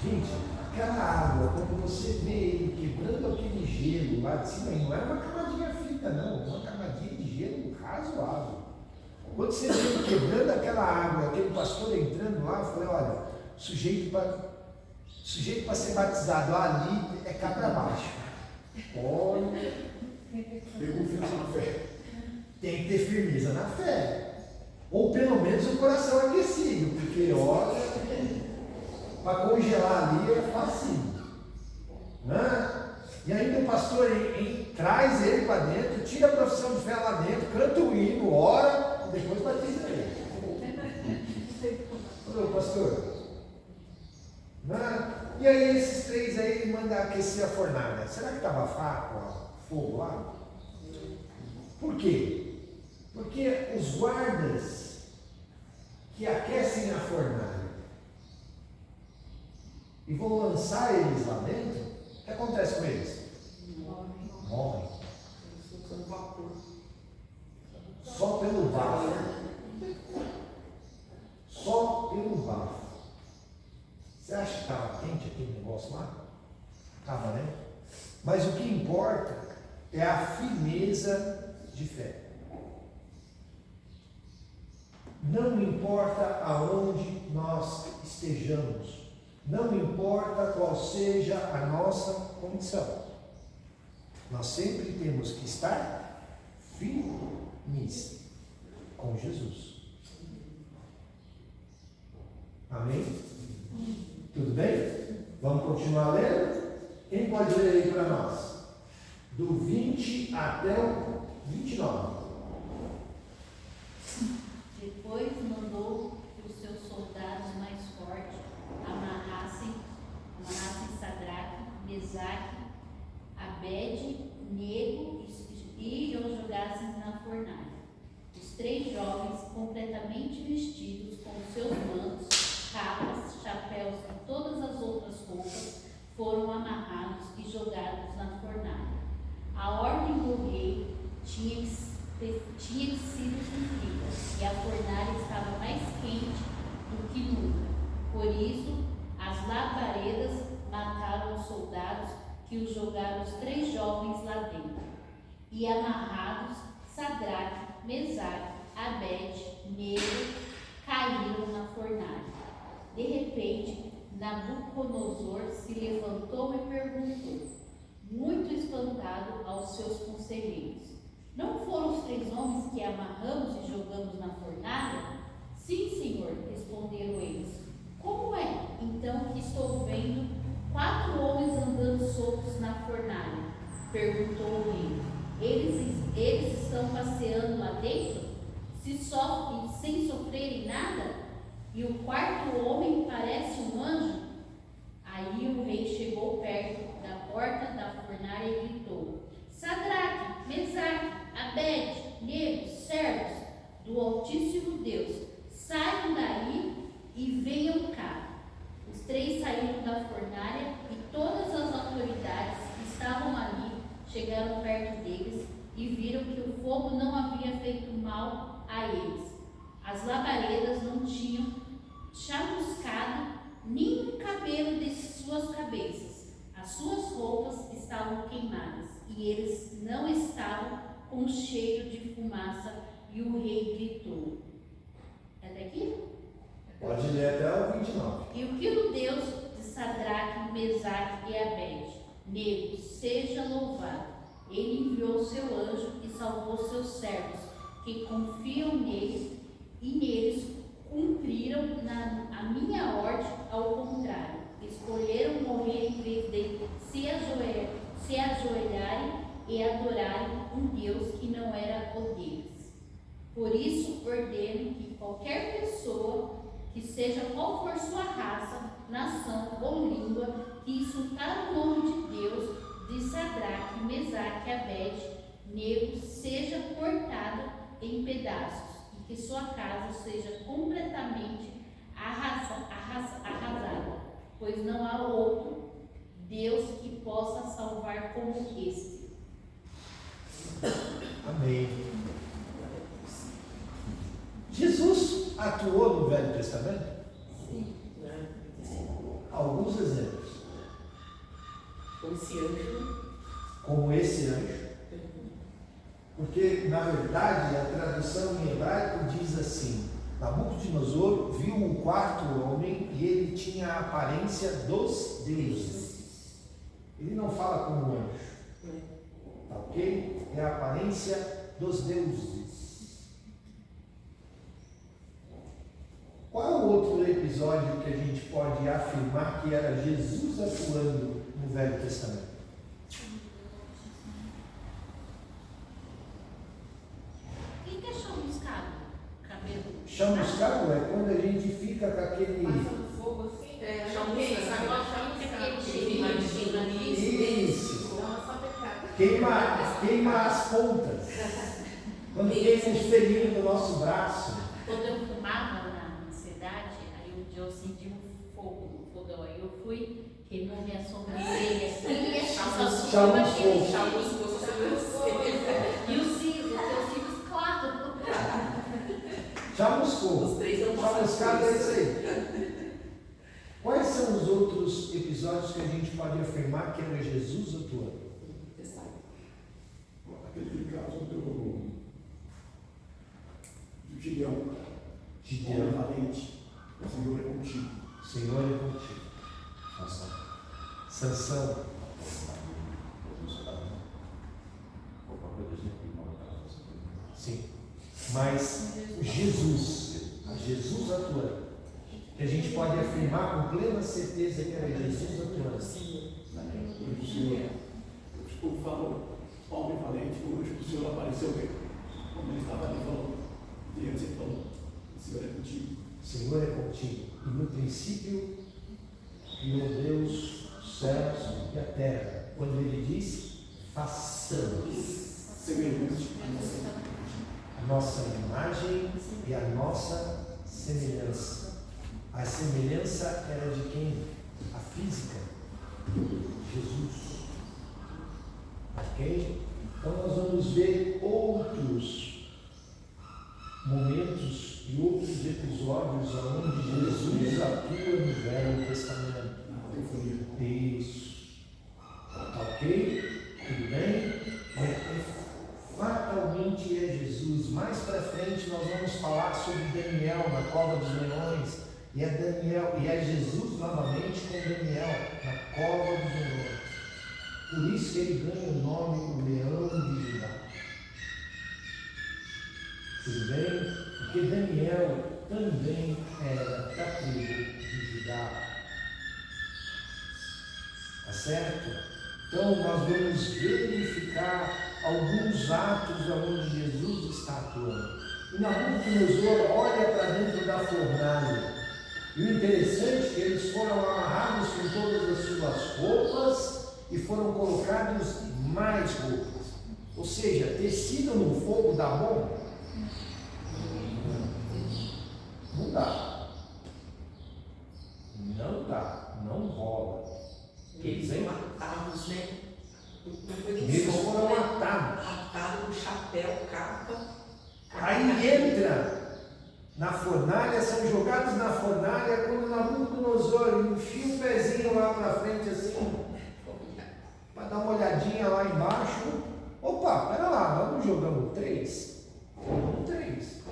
Gente, aquela água, quando você vê ele quebrando aquele gelo lá de cima, não é uma camadinha frita, não, é uma camadinha de gelo razoável. Quando você vê ele quebrando aquela água, aquele pastor entrando lá, eu falei: olha, sujeito para ser batizado ali é cabra baixo. Olha, Tem confiança na fé. tem que ter firmeza na fé. Ou pelo menos o coração aquecido, porque olha, para congelar ali é fácil. Né? E ainda o pastor traz ele para dentro, tira a profissão de fé lá dentro, canta o hino, ora, e depois batiza ele. Falou: pastor. Né? E aí esses três aí ele manda aquecer a fornalha. Será que estava fraco o fogo lá? Por quê? Porque os guardas que aquecem a fornalha e vão lançar eles lá dentro, o que acontece com eles? Morrem. Só pelo bafo. Só pelo bafo. Você acha que estava quente aquele negócio lá? Estava, né? Mas o que importa é a firmeza de fé. Não importa aonde nós estejamos, não importa qual seja a nossa condição, nós sempre temos que estar firmes com Jesus. Amém? Tudo bem? Vamos continuar lendo? Quem pode ler aí para nós? Do 20 até o 29. Depois mandou que os seus soldados mais fortes amarrassem Sadraque, Mesaque, Abed-nego e os jogassem na fornalha. Os 3 jovens, completamente vestidos com seus mantos, capas, chapéus e todas as outras roupas, foram amarrados e jogados na fornalha. A ordem do rei tinha sido cumprida e a fornalha estava mais quente do que nunca. Por isso, as labaredas mataram os soldados que os jogaram os 3 jovens lá dentro. E amarrados, Sadraque, Mesaque, Abed-nego caíram na fornalha. De repente, Nabucodonosor se levantou e perguntou, muito espantado, aos seus conselheiros: não foram os 3 homens que amarramos e jogamos na fornalha? Sim, senhor, responderam eles. Como é, então, que estou vendo 4 homens andando soltos na fornalha? Perguntou o rei. Eles estão passeando lá dentro, sem sofrerem nada? E o quarto homem parece um anjo? Aí o rei chegou perto da porta da fornalha e gritou: Sadraque, Mesaque, Abed-nego, servos do Altíssimo Deus, saiam daí e venham cá. Os três saíram da fornalha e todas as autoridades que estavam ali chegaram perto deles e viram que o fogo não havia feito mal a eles. As labaredas não tinham chamuscado nem o cabelo de suas cabeças. As suas roupas estavam queimadas e eles não estavam com cheiro de fumaça. E o rei gritou. Até aqui? Pode ler até o 29. E o que o Deus de Sadraque, Mesaque e Abed-nego seja louvado. Ele enviou seu anjo e salvou seus servos, que confiam nele, e neles cumpriram a minha ordem. Ao contrário, escolheram morrer em vez de se ajoelharem e adorarem um Deus que não era o deles. Por isso ordeno que qualquer pessoa, que seja qual for sua raça, nação ou língua, que insultar o nome de Deus de Sadraque, Mesaque e Abed-nego seja cortado em pedaços e que sua casa seja completamente arrasada, pois não há outro Deus que possa salvar como este. Amém. Jesus atuou no Velho Testamento? Sim. Alguns exemplos. Como esse anjo. Como esse anjo. Porque, na verdade, a tradução em hebraico diz assim: Nabucodonosor viu o quarto homem e ele tinha a aparência dos deuses. Ele não fala como anjo. Tá ok? É a aparência dos deuses. Qual outro episódio que a gente pode afirmar que era Jesus atuando no Velho Testamento? Quem que é chamuscado? Cabelo? Chamuscado é quando a gente fica com aquele... Passando fogo assim? Chamusca, sabe? Aquele cheirinho. Isso. Não, é só pecado. Queima as pontas. Quando queima os pelinhos do nosso braço. Quando eu fumava na cidade, aí um dia eu senti um fogo no fogão. Aí eu fui, queimou minha sobrancelha aqui, Chamuscou. e os cílios, os cílios claros. Chamuscou. Os três não Chamuscado é isso aí. Quais são os outros episódios que a gente pode afirmar que era Jesus atuando? Aquele caso do Gideão. Gideão. Valente. O Senhor é contigo. O Senhor é contigo. Sansão. Sim. Mas Jesus atuando. Que a gente pode afirmar com plena certeza que era Jesus atuando. O Senhor, o falou, homem valente, o Senhor apareceu bem. Como ele estava ali, falou. E antes ele falou, o Senhor é contigo. O Senhor é contigo. E no princípio criou Deus os céus e a terra. Quando ele disse, façamos Semelhante a nossa imagem e a nossa semelhança. A semelhança era de quem? A física. Jesus. Ok? Então nós vamos ver outros momentos e outros episódios onde Jesus atua no Velho Testamento. Isso. Ok? Tudo bem? Fatalmente é Jesus. Mais para frente nós vamos falar sobre Daniel na cova dos leões. E é Jesus novamente com Daniel na cova dos leões. Por isso que ele ganha o nome o Leão de Judá. Tudo bem? Porque Daniel também era da tribo de Judá. Tá certo? Então nós vamos verificar alguns atos onde Jesus Nabucodonosor olha para dentro da fornalha. E o interessante é que eles foram amarrados com todas as suas roupas e foram colocados mais roupas. Ou seja, tecido no fogo dá bom? Não dá. Não dá. Não rola. Eles foram atados, né? Eles foram atados. Atado com chapéu, capa. Aí entra na fornalha, são jogados na fornalha. Quando Nabucodonosor enfia o pezinho lá para frente assim, para dar uma olhadinha lá embaixo. Opa, pera lá, nós não jogamos 3? Jogamos 3.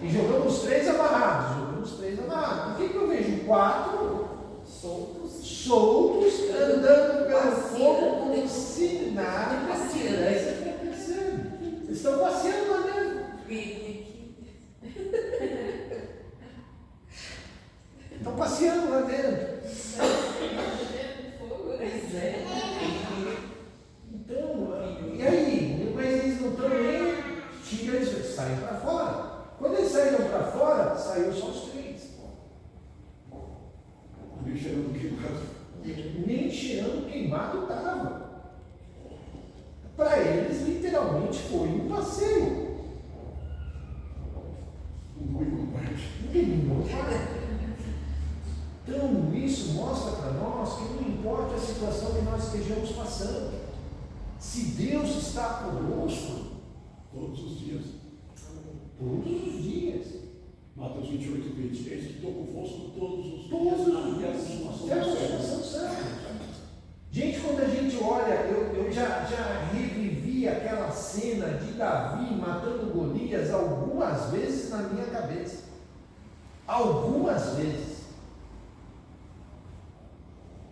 E jogamos 3 amarrados. Por que eu vejo 4 soltos andando pelo fogo como se nada tivesse acontecendo? Eles estão passeando lá dentro. Estão passeando lá dentro. Então, e aí? Mas eles não estão nem. Tira eles, saem para fora. Quando eles saíram para fora, saiu só os 3. Nem cheirando queimado. Nem cheirando queimado estava. Para eles, literalmente, foi um passeio. Um domingo parte. Então, isso mostra para nós que não importa a situação que nós estejamos passando, se Deus está conosco, Todos os dias. todos os dias. Mateus 28, 20. Eis que estou convosco todos os dias. Todos os Até a dias. consumação Até a dos séculos. consumação dos séculos. Gente, quando a gente olha, eu já revivi aquela cena de Davi matando Golias algumas vezes na minha cabeça. Algumas vezes.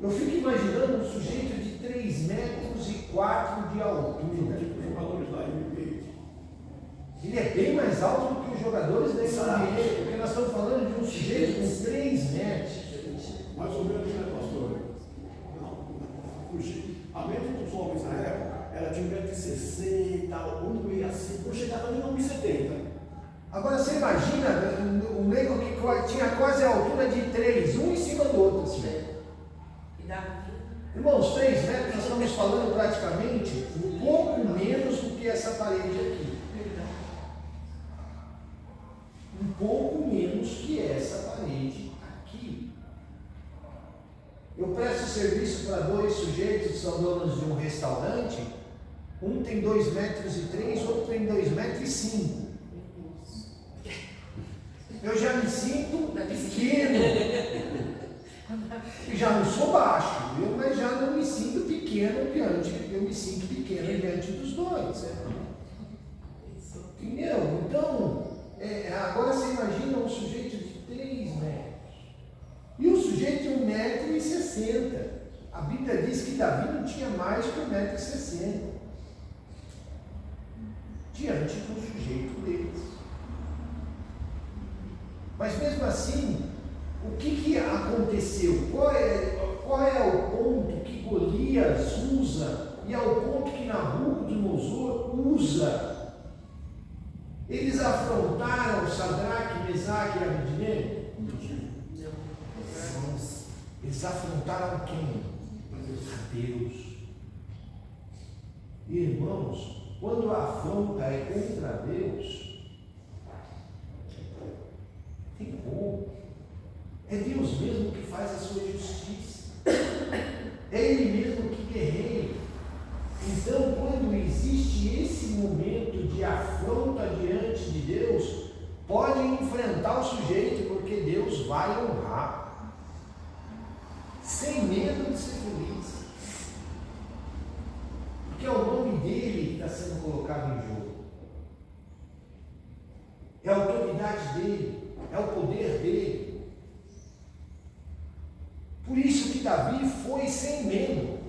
Eu fico imaginando um sujeito de 3,4 metros de altura. Tipo jogadores da NBA. Ele é bem mais alto do que os jogadores da NBA, porque nós estamos falando de um sujeito com 3 metros. Mais ou menos, né, pastor? A média dos homens na época era de 1,60 m, um meio assim, não chegava nem a 1,70 m. Agora você imagina um nego que tinha quase a altura de 3, um em cima do outro. Assim. E Davi? Irmãos, 3 metros, nós estamos falando praticamente um pouco menos do que essa parede aqui. Um pouco menos que essa parede aqui. Eu presto serviço para 2 sujeitos que são donos de um restaurante. Um tem 2,3 metros, outro tem 2,5 metros. Eu já me sinto pequeno. E já não sou baixo, viu? Mas já não me sinto pequeno diante dos dois. Entendeu? Então, agora você imagina um sujeito de 3 metros. E o sujeito de 1,60 m. A Bíblia diz que Davi não tinha mais que 1,60 m. Diante do sujeito deles. Mas mesmo assim, o que aconteceu? Qual é o ponto que Golias usa e é o ponto que Nabucodonosor usa? Eles afrontaram Sadraque, Mesaque e Abednego? Eles afrontaram quem? A Deus. Irmãos, quando a afronta é contra Deus, tem como. É Deus mesmo que faz a sua justiça. É Ele mesmo que guerreia. Então, quando existe esse momento de afronta diante de Deus, pode enfrentar o sujeito, porque Deus vai honrar. Sem medo de ser feliz. Porque é o nome dele que está sendo colocado em jogo. É a autoridade dele. É o poder dele. Por isso que Davi foi sem medo.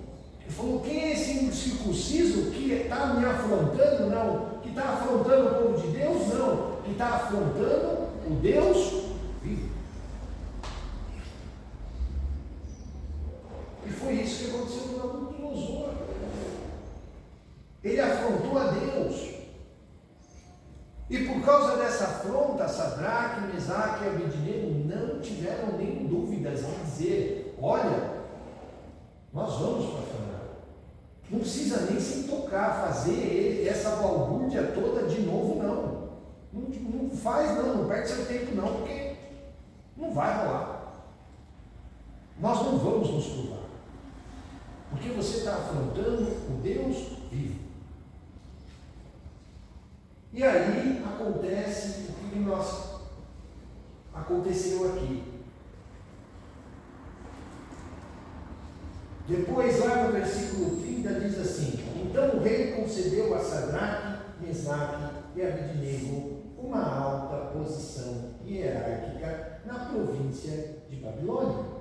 Ele falou: quem é esse incircunciso que está me afrontando? Não. Que está afrontando o povo de Deus? Não. Que está afrontando o Deus vivo. E foi isso que aconteceu com Nabucodonosor. Ele afrontou a Deus. E por causa dessa afronta, Sadraque, Mesaque e Abednego não tiveram nem dúvidas em dizer: olha, nós vamos para a fornalha. Não precisa nem se tocar, fazer essa balbúrdia toda de novo, não. Não faz não, não perde seu tempo não, porque não vai rolar. Nós não vamos nos curvar, porque você está afrontando o Deus vivo. E aí acontece o que aconteceu aqui. Depois, lá no versículo 30, diz assim: então o rei concedeu a Sadraque, Mesaque e Abednego uma alta posição hierárquica na província de Babilônia.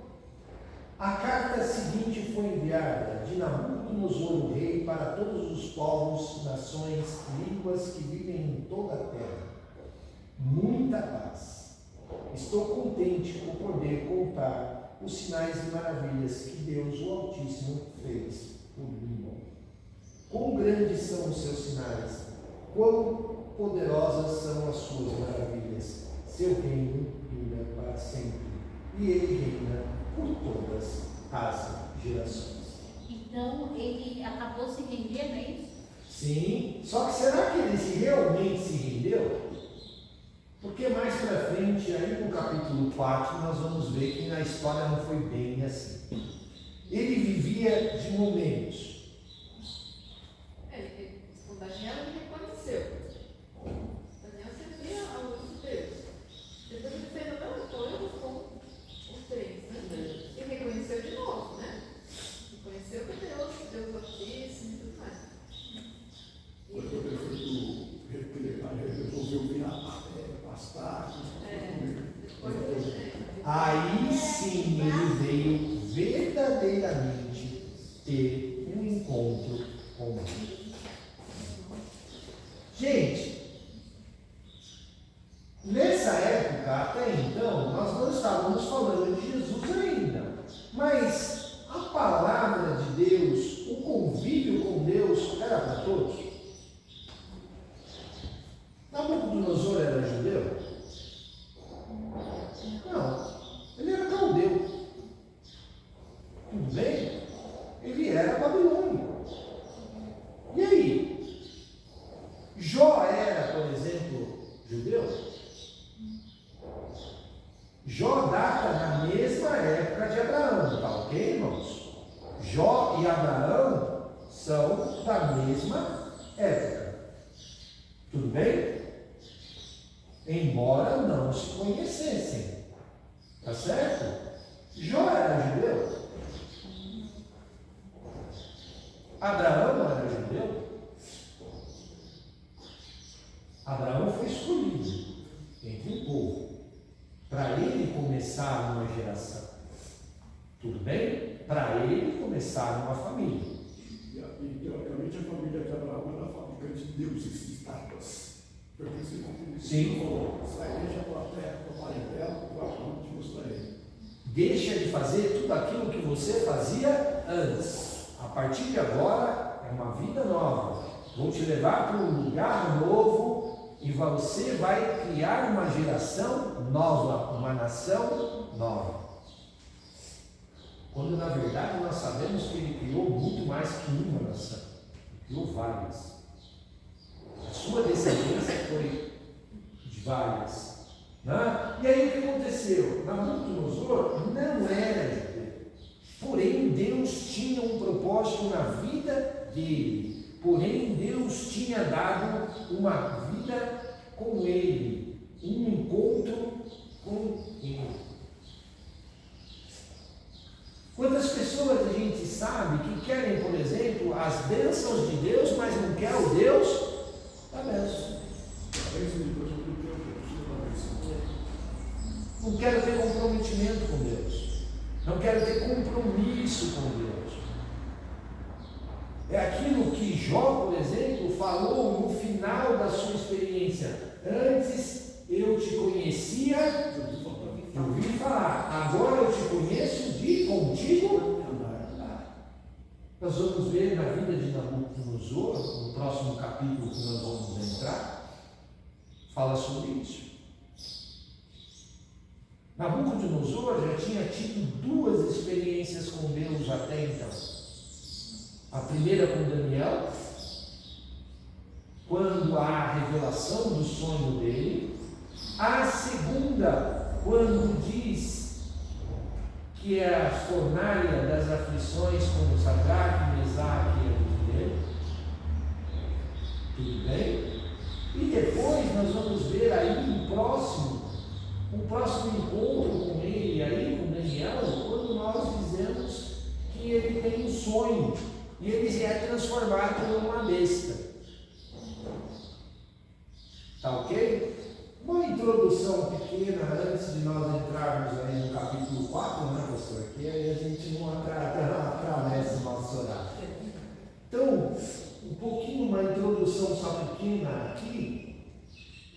A carta seguinte foi enviada de Nabucodonosor, o rei, para todos os povos, nações, línguas que vivem em toda a terra. Muita paz. Estou contente por poder contar os sinais e maravilhas que Deus, o Altíssimo, fez por mim. Quão grandes são os seus sinais, quão poderosas são as suas maravilhas. Seu reino dura para sempre, e ele reina por todas as gerações. Então ele acabou se rendendo, é isso? Sim, só que será que ele realmente se rendeu? Porque mais para frente, aí no capítulo 4, nós vamos ver que na história não foi bem assim. Ele vivia de momentos. O Daniel reconheceu. Daniel servia a luz de Deus. Depois ele fez a mesma coisa com os três, né? E reconheceu de novo, né? Reconheceu que Deus Altíssimo e tudo mais. Ele resolveu virar pastar. Aí sim ele veio verdadeiramente ter um encontro com Deus. Gente, nessa época, até então, nós não estávamos falando de Jesus ainda, mas a palavra de Deus, o convívio com Deus era para todos. Nabucodonosor era judeu? Não, ele era caldeu. Tudo bem? Ele era babilônico. E aí? Jó era, por exemplo, judeu? Jó data na mesma época de Abraão, tá ok, irmãos? Jó e Abraão são da mesma época. Tudo bem? Embora não se conhecessem. Tá certo? Jó era judeu? Abraão era judeu? Abraão foi escolhido entre um povo para ele começar uma geração. Tudo bem? Para ele começar uma família. E teoricamente a família de Abraão era fabricante de deuses e estátuas. Foi por isso que ele falou: sai, deixa a tua terra, tua parentela, o Abraão te mostrar ele. Deixa de fazer tudo aquilo que você fazia antes. A partir de agora é uma vida nova. Vou te levar para um lugar novo e você vai criar uma geração nova, uma nação nova. Quando na verdade nós sabemos que ele criou muito mais que uma nação. Ele criou várias. A sua descendência foi de várias. Né? E aí o que aconteceu? Nabucodonosor não era judeu. Porém, Deus tinha um propósito na vida dele. Porém, Deus tinha dado uma vida com ele. Um encontro com ele. Quantas pessoas a gente sabe que querem, por exemplo, as bênçãos de Deus, mas não quer o Deus da bênção? Não quero ter comprometimento com Deus. Não quero ter compromisso com Deus. É aquilo que Jó, por exemplo, falou no final da sua experiência. Antes eu te conhecia, eu ouvi falar. Agora eu te conheço de contigo andar. Nós vamos ver na vida de Nabucodonosor, no próximo capítulo que nós vamos entrar, fala sobre isso. Nabucodonosor já tinha tido 2 experiências com Deus até então. A primeira com Daniel, quando há a revelação do sonho dele. A segunda, quando diz que é a fornalha das aflições com Sadraque, Mesaque e Abednego. Tudo bem? E depois nós vamos ver aí um próximo encontro com ele, aí com Daniel, quando nós dizemos que ele tem um sonho e ele é transformado numa besta. Tá ok? Uma introdução pequena antes de nós entrarmos aí no capítulo 4, né, pastor? Que aí a gente não atravessa o nosso horário. Então, um pouquinho, uma introdução só pequena aqui.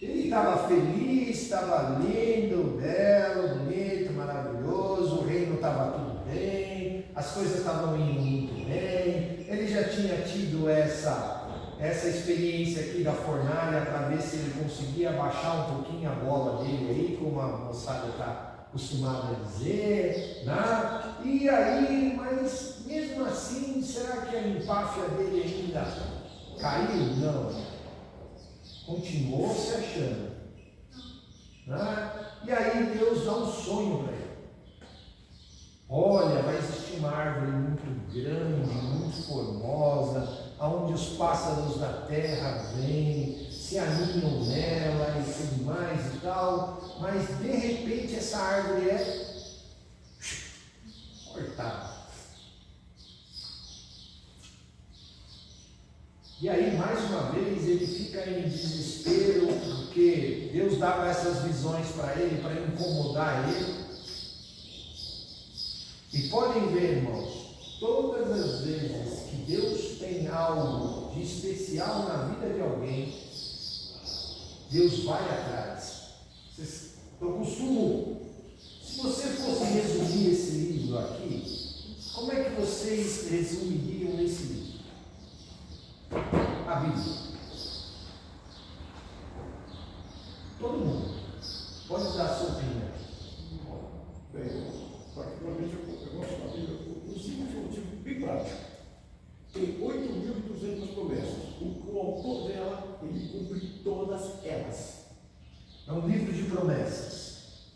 Ele estava feliz, estava lindo, belo, bonito, maravilhoso, o reino estava tudo bem, as coisas estavam indo muito bem. Ele já tinha tido essa experiência aqui da fornalha para ver se ele conseguia abaixar um pouquinho a bola dele aí, como a moçada está acostumada a dizer, né? E aí, mas mesmo assim, será que a empáfia dele ainda caiu? Não. Continuou se achando, né? E aí Deus dá um sonho para ele. Olha, vai existir uma árvore muito grande, muito formosa, aonde os pássaros da terra vêm, se aninham nela e tudo mais e tal, mas de repente essa árvore é cortada. E aí, mais uma vez, ele fica em desespero, porque Deus dava essas visões para ele incomodar ele. E podem ver, irmãos, todas as vezes que Deus tem algo de especial na vida de alguém, Deus vai atrás. Eu costumo, se você fosse resumir esse livro aqui, como é que vocês resumiriam esse livro? A Bíblia. Todo mundo pode dar a sua opinião. Bem, particularmente eu gosto da Bíblia por um simples motivo bem prático. Tem 8.200 promessas. O autor dela, ele cumpre todas elas. É um livro de promessas.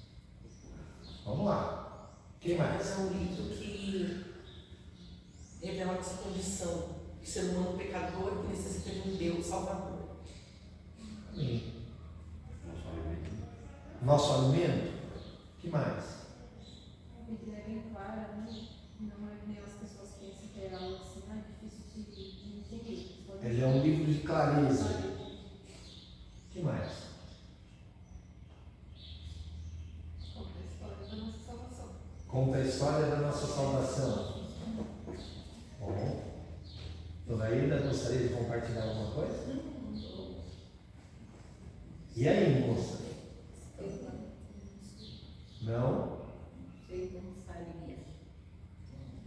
Vamos lá. Quem mais? É um livro que revela nossa condição de ser humano pecador que necessita de um Deus salvador. Amém. Nosso alimento? Que mais? A Bíblia é bem clara, né? Não é que nem as pessoas pensam que é algo assim, difícil de entender. Ele é um livro de clareza. Que mais? Conta a história da nossa salvação. Conta a história da nossa salvação. Bom. Dona Ida, gostaria de compartilhar alguma coisa? E aí, moça? Não?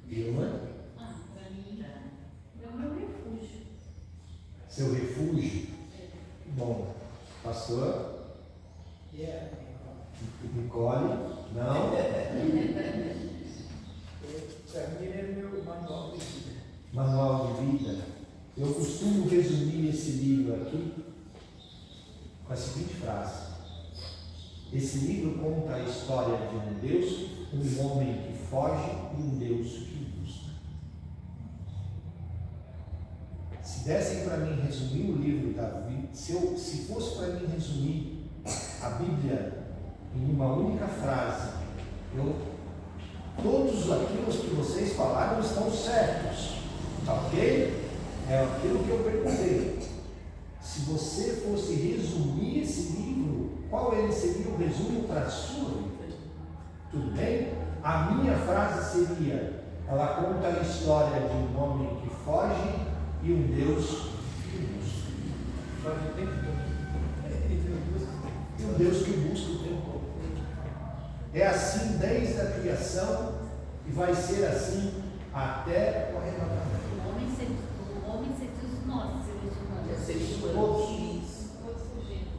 Vilma? Para mim, é o meu refúgio. Seu refúgio? Bom, pastor? Nicole? Não? Para mim é meu manual de vida. Manual de vida. Eu costumo resumir esse livro aqui com a seguinte frase: esse livro conta a história de um Deus, um homem que foge e um Deus que busca. Se dessem para mim resumir o livro da Bíblia, se fosse para mim resumir a Bíblia em uma única frase, todos aquilo que vocês falaram estão certos. Ok? É aquilo que eu perguntei. Se você fosse resumir esse livro, qual ele seria o resumo para a sua vida? Tudo bem? A minha frase seria: ela conta a história de um homem que foge e um Deus que busca. Foge o tempo todo. E um Deus que busca o tempo todo. É assim desde a criação e vai ser assim até o arrebatamento. O homem seduz nós, seres humanos. Seres Todos. humanos. Todos fugindo.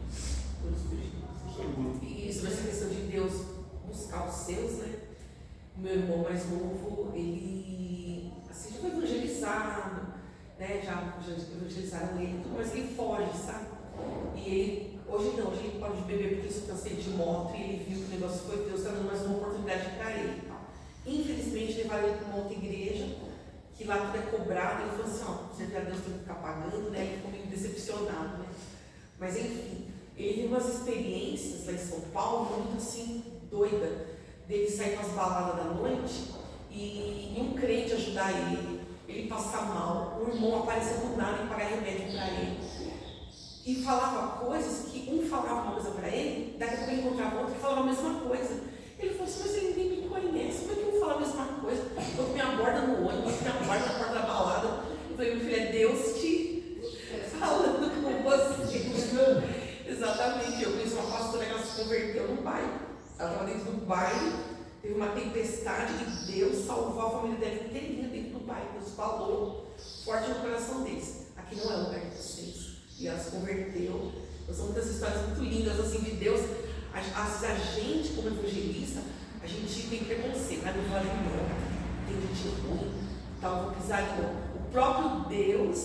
meu irmão mais novo, ele assim, já foi evangelizado, né? Já evangelizaram ele, mas ele foge, sabe? E ele, hoje não, hoje ele pode beber porque isso cansei de moto e ele viu que o negócio foi Deus dando mais uma oportunidade para ele. Infelizmente levaram ele para uma outra igreja, que lá tudo é cobrado, ele falou assim, ó, servir a Deus tem que ficar pagando, né? Ele ficou meio decepcionado, né? Mas enfim, ele teve umas experiências lá em São Paulo muito assim, doida, dele sair com as baladas da noite e um crente ajudar ele passar mal, um irmão aparecer do nada e pagar remédio para ele. E falava coisas que um falava uma coisa para ele, daqui a pouco ele encontrava outro e falava a mesma coisa. Ele falou assim, mas ele ninguém me conhece, como é que um fala a mesma coisa? Eu me aborda no ônibus, me aborda na porta da balada. Eu falei, meu filho, é Deus te falando com você. Exatamente, eu conheci uma pastora que ela se converteu no bairro. Ela estava dentro do bairro, teve uma tempestade e Deus salvou a família dela inteirinha dentro do bairro. Deus falou forte no coração deles. Aqui não é o lugar de vocês. E ela se converteu. São muitas histórias muito lindas assim de Deus. A gente, como evangelista, a gente tem preconceito, né? Não vale não, tem gente ruim, tal, vou pisar ali não. O próprio Deus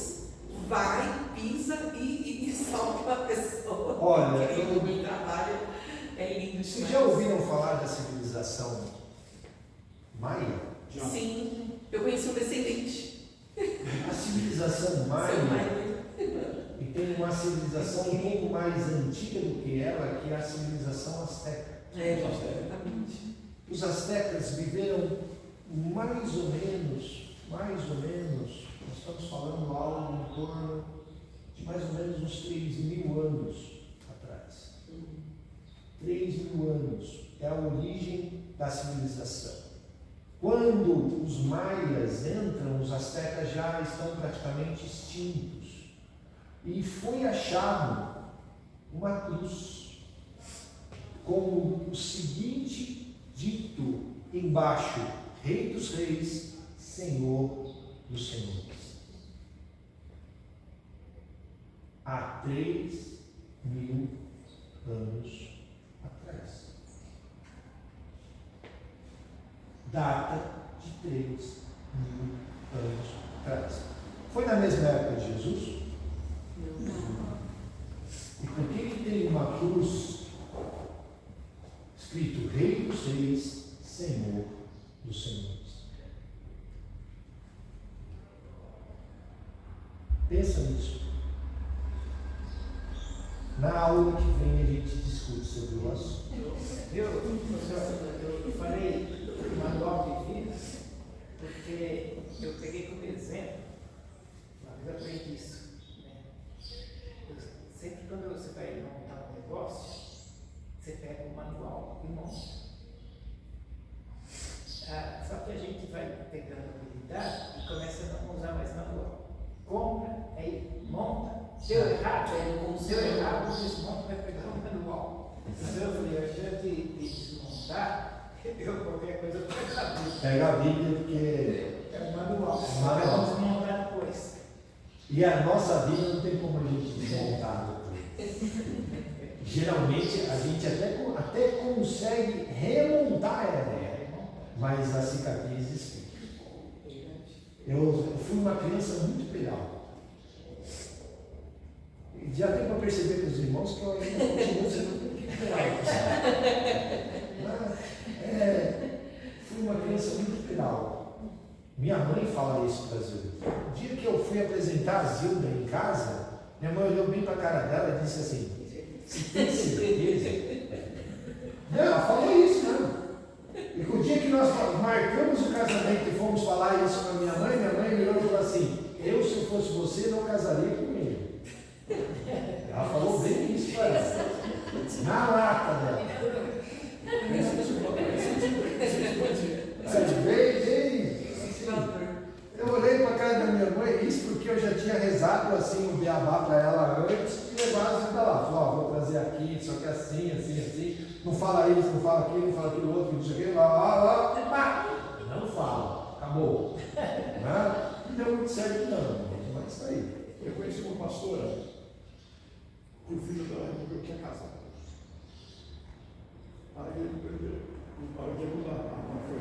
vai, pisa e salva a pessoa. Olha, o trabalho é lindo. Vocês já ouviram falar da civilização maia? Já. Sim, eu conheci um descendente. A civilização maia, e tem uma civilização um pouco mais antiga do que ela, que é a civilização asteca. Exatamente. Os astecas viveram mais ou menos, nós estamos falando algo em torno de mais ou menos uns 3.000 anos atrás. 3.000 anos é a origem da civilização. Quando os maias entram, os astecas já estão praticamente extintos. E foi achado uma cruz com o seguinte dito embaixo: Rei dos Reis, Senhor dos Senhores. Há 3.000 anos atrás. Data de 3.000 anos atrás. Foi na mesma época de Jesus? E por que tem uma cruz escrito Rei dos Reis, Senhor dos Senhores? Pensa nisso. Na aula que vem a gente discute sobre o assunto. Eu falei do manual de vida porque eu peguei como exemplo, uma vez eu aprendi isso. Sempre quando você vai montar um negócio, você pega um manual e monta. Só que a gente vai pegando habilidade e começa a não usar mais manual. Compra, aí monta. Deu errado, desmonta, vai pegar o manual. Então eu falei, ao invés de desmontar, eu qualquer coisa pega a Bíblia. Pega a Bíblia porque É o manual. Manual. Vamos desmontar depois. e a nossa vida não tem como a gente desmontar. Geralmente a gente até consegue remontar ela, mas as cicatrizes ficam. Eu fui uma criança muito pedal. Já deu para perceber com os irmãos que eu ainda continuo sendo muito pedal. Fui uma criança muito pedal. Minha mãe fala isso para a Zilda. O dia que eu fui apresentar a Zilda em casa, minha mãe olhou bem para a cara dela e disse assim: "Você tem certeza?" Não, ela falou isso, não. E o dia que nós marcamos o casamento e fomos falar isso para minha mãe virou e falou assim: "Eu, se eu fosse você, não casaria com ele." Ela falou bem isso para ela. Na lata dela. Eu olhei para a cara da minha mãe, isso porque eu já tinha rezado assim o beabá para ela antes de levar a Zilda lá. Falou: "Vou trazer aqui, só que assim. Não fala isso, não fala aquilo, não fala aquilo outro, não sei o que, lá. Não fala, acabou." Não deu muito certo, não, mas isso aí. Eu conheci uma pastora que o filho dela resolveu que ia casar. Aí ele foi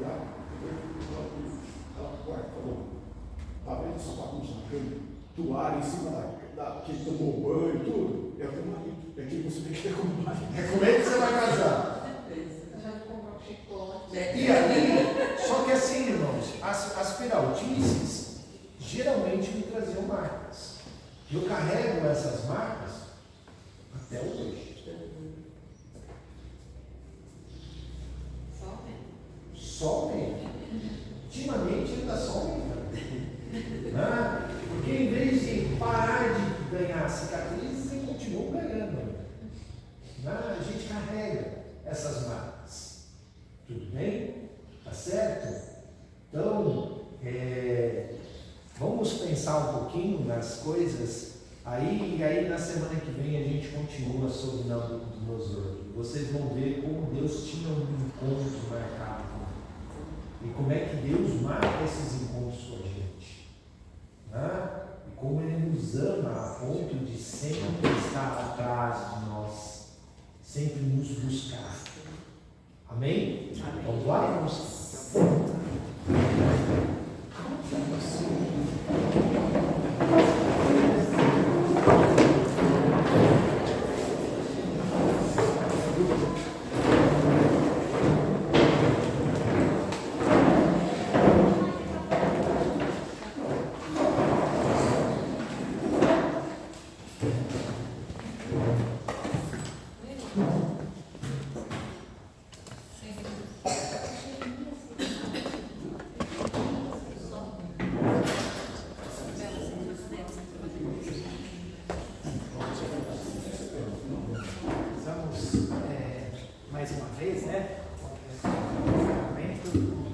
lá, toalha em cima que ele tomou banho e tudo, é o teu marido. É quem você tem que ter como marido. É com ele que você vai casar. Já vou comprar um chicote. E aí, só que assim, irmãos, as peraltices geralmente me traziam marcas. Eu carrego essas marcas até hoje. Só aumenta. Ultimamente ele está só aumentando. Porque em vez de parar de ganhar cicatrizes, ele continua ganhando. A gente carrega essas marcas. Tudo bem? Tá certo? Então, vamos pensar um pouquinho nas coisas. Aí na semana que vem a gente continua sobre Nabucodonosor. Vocês vão ver como Deus tinha um encontro marcado. E como é que Deus marca esses encontros com a gente. E como Ele nos ama a ponto de sempre estar atrás de nós. Sempre nos buscar. Amém? Amém. Vamos lá, irmãos? Mais uma vez, né?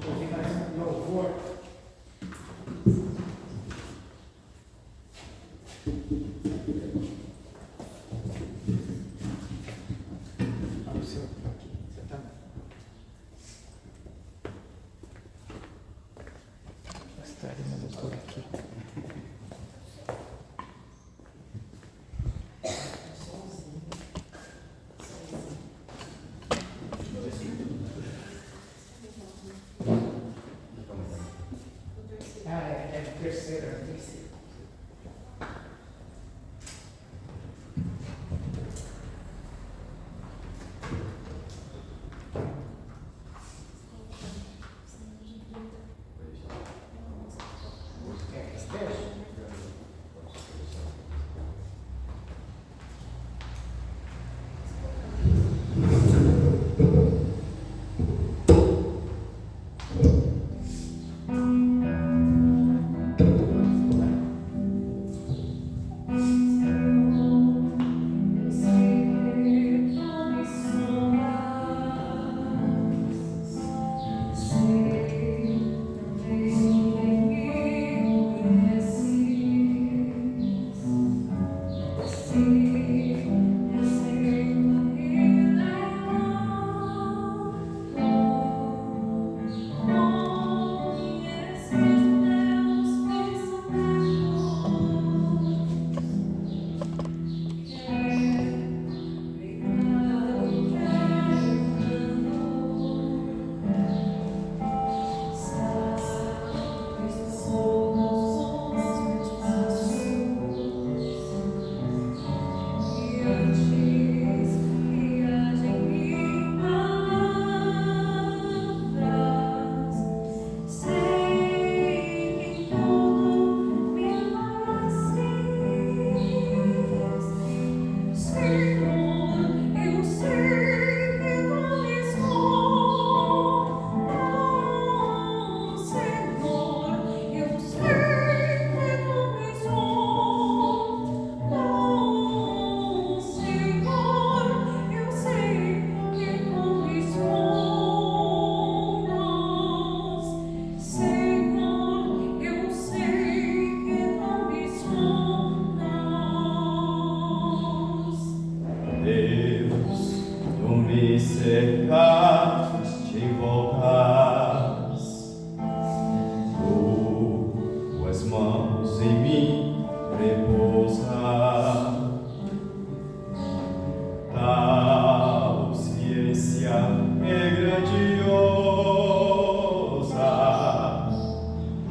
Ouvir mais um louvor. Olha o seu aqui, você tá. Mostrarei meu doutor aqui. Terceira.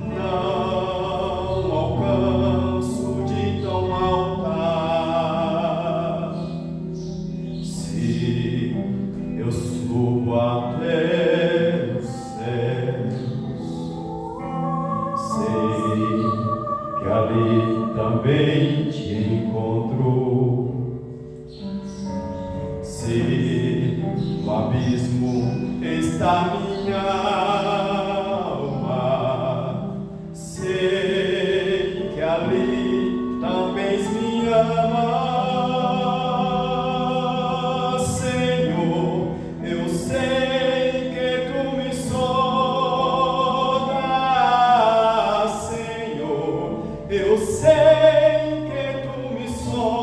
Não alcanço de eu subo até os céus. Sei que ali também te encontro. Se no abismo está minha alma, sei que ali também me ama. Senhor, eu sei que tu me sondas. Senhor, eu sei que tu me sondas.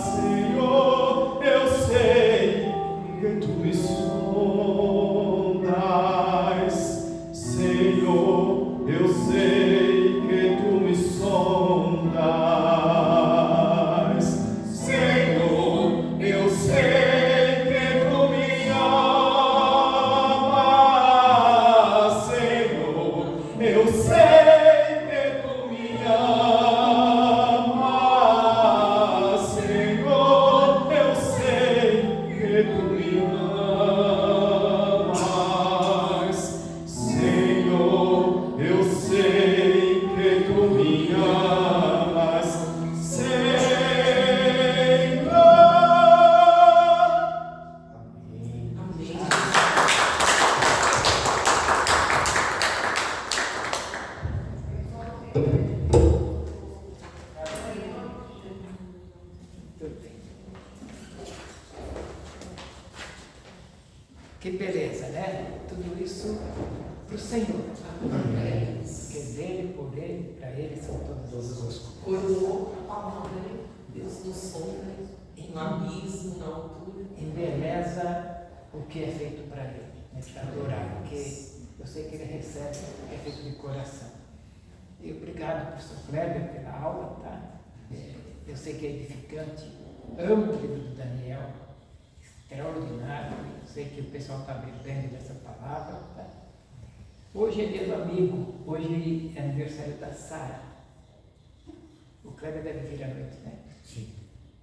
Senhor, eu sei que tu me sondas. Senhor, eu sei que tu me sondas. Senhor, eu sei que tu me amas. Senhor, eu sei que tu me amas. Senhor, eu sei que tu me amas. Senhor, eu sei que tu me amas. Senhor. Amém. Tudo bem. Que beleza, né? Tudo isso para o Senhor. Porque dele, por ele, para ele são todas as coisas. Coroou a palavra, né? Deus nos sonda em um abismo, na altura. Embeleza o que é feito para ele, né? Para adorar, porque eu sei que ele recebe o que é feito de coração. E obrigado, professor Kleber, pela aula, tá? Eu sei que é edificante, amo o livro do Daniel, extraordinário, eu sei que o pessoal está bebendo dessa palavra, tá? Hoje é dia do amigo, hoje é aniversário da Sara. O Kleber deve vir à noite, né? Sim.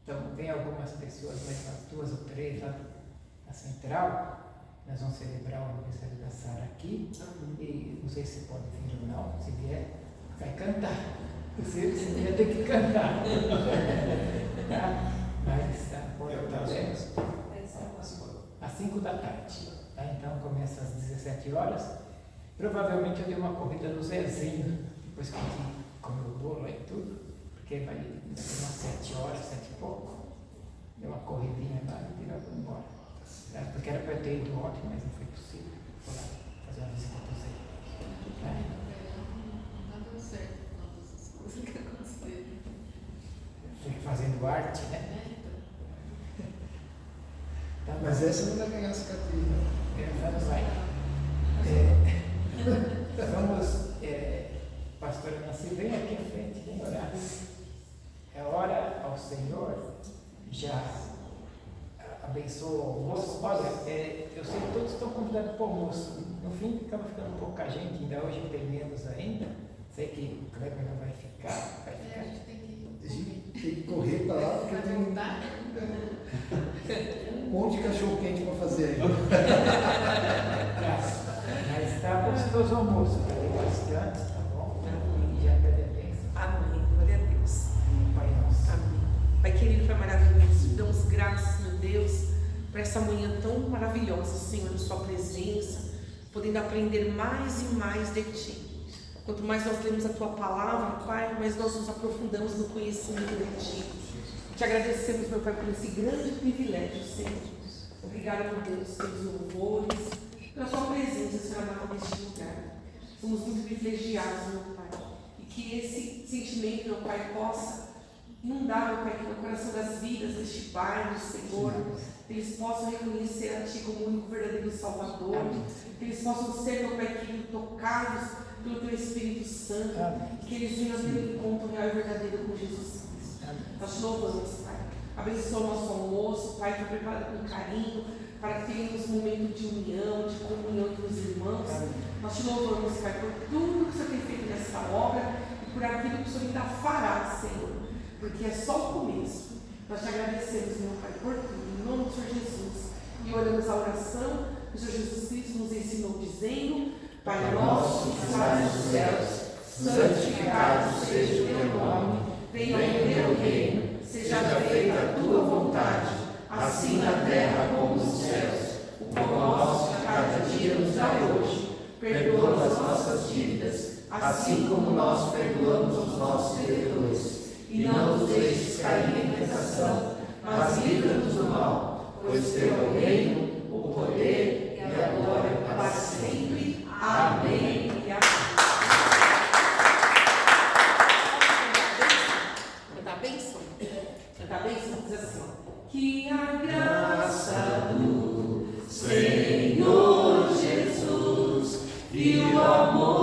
Então, vem algumas pessoas, mais umas 2 ou 3 lá na central. Nós vamos celebrar o aniversário da Sara aqui. E não sei se pode vir ou não. Se vier, vai cantar. Se vier, tem que cantar. Tá? Mas tá bom. Às 5 da tarde. Tá? Então, começa às 17 horas. Provavelmente eu dei uma corrida no Zezinho, depois que a gente comeu o bolo e tudo. Porque vai umas 7 horas, 7 e pouco. Deu uma corridinha lá e tirou embora. Porque era para eu ter ido ontem, mas não foi possível. Vou lá fazer uma visita para você. Não deu certo todas essas coisas que aconteceram. Fico fazendo arte, né? Tá bom. Mas essa não vai ganhar cicatriz, não. Vamos lá. Vamos, pastora Nancy, vem aqui à frente, vem orar. É hora ao Senhor, já abençoa o almoço. Olha, eu sei que todos estão convidados para o almoço. No fim, acaba ficando pouca gente, ainda hoje tem menos ainda. Sei que o Kleber não vai ficar. A gente tem que Tem que correr para lá porque tem um monte de cachorro quente para fazer aí. Mas está gostoso o almoço, tá? Tem bastante, tá bom? E já pede a bênção. Amém. Glória a Deus. Pai nosso. Amém. Pai querido, Pai maravilhoso, damos graças, meu Deus, por essa manhã tão maravilhosa, Senhor, na sua presença, podendo aprender mais e mais de Ti. Quanto mais nós lemos a Tua palavra, Pai, mais nós nos aprofundamos no conhecimento de Ti. Te agradecemos, meu Pai, por esse grande privilégio, Senhor. Obrigada, meu Deus, pelos louvores, pela Tua presença, Senhor, neste lugar. Somos muito privilegiados, meu Pai, e que esse sentimento, meu Pai, possa inundar, meu Pai, no coração das vidas deste bairro, Senhor, que eles possam reconhecer a Ti como o único verdadeiro Salvador, que eles possam ser, meu Pai querido, tocados pelo Teu Espírito Santo, e que eles venham a ter um encontro real e verdadeiro com Jesus Cristo. Nós te louvamos, Pai. Abençoa o nosso almoço, Pai, foi preparado com carinho, para que tenhamos um momento de união, de comunhão entre os irmãos. Nós te louvamos, Pai, por tudo que o Senhor tem feito nessa obra e por aquilo que o Senhor ainda fará, Senhor, porque é só o começo. Nós te agradecemos, Senhor Pai, por tudo, em nome do Senhor Jesus. E oramos a oração que o Senhor Jesus Cristo nos ensinou, dizendo: Pai nosso que estás nos céus, santificado seja o teu nome, venha o teu reino, seja feita a tua vontade, assim na terra como nos céus. O pão nosso de cada dia nos dá hoje. Perdoa as nossas dívidas, assim como nós perdoamos os nossos devedores. E não nos deixes cair em tentação, mas livra-nos do mal, pois teu é o reino, o poder e a glória para sempre. Amém. E amém. Cantar a bênção? Cantar a bênção? Diz assim: que a graça do Senhor Jesus e o amor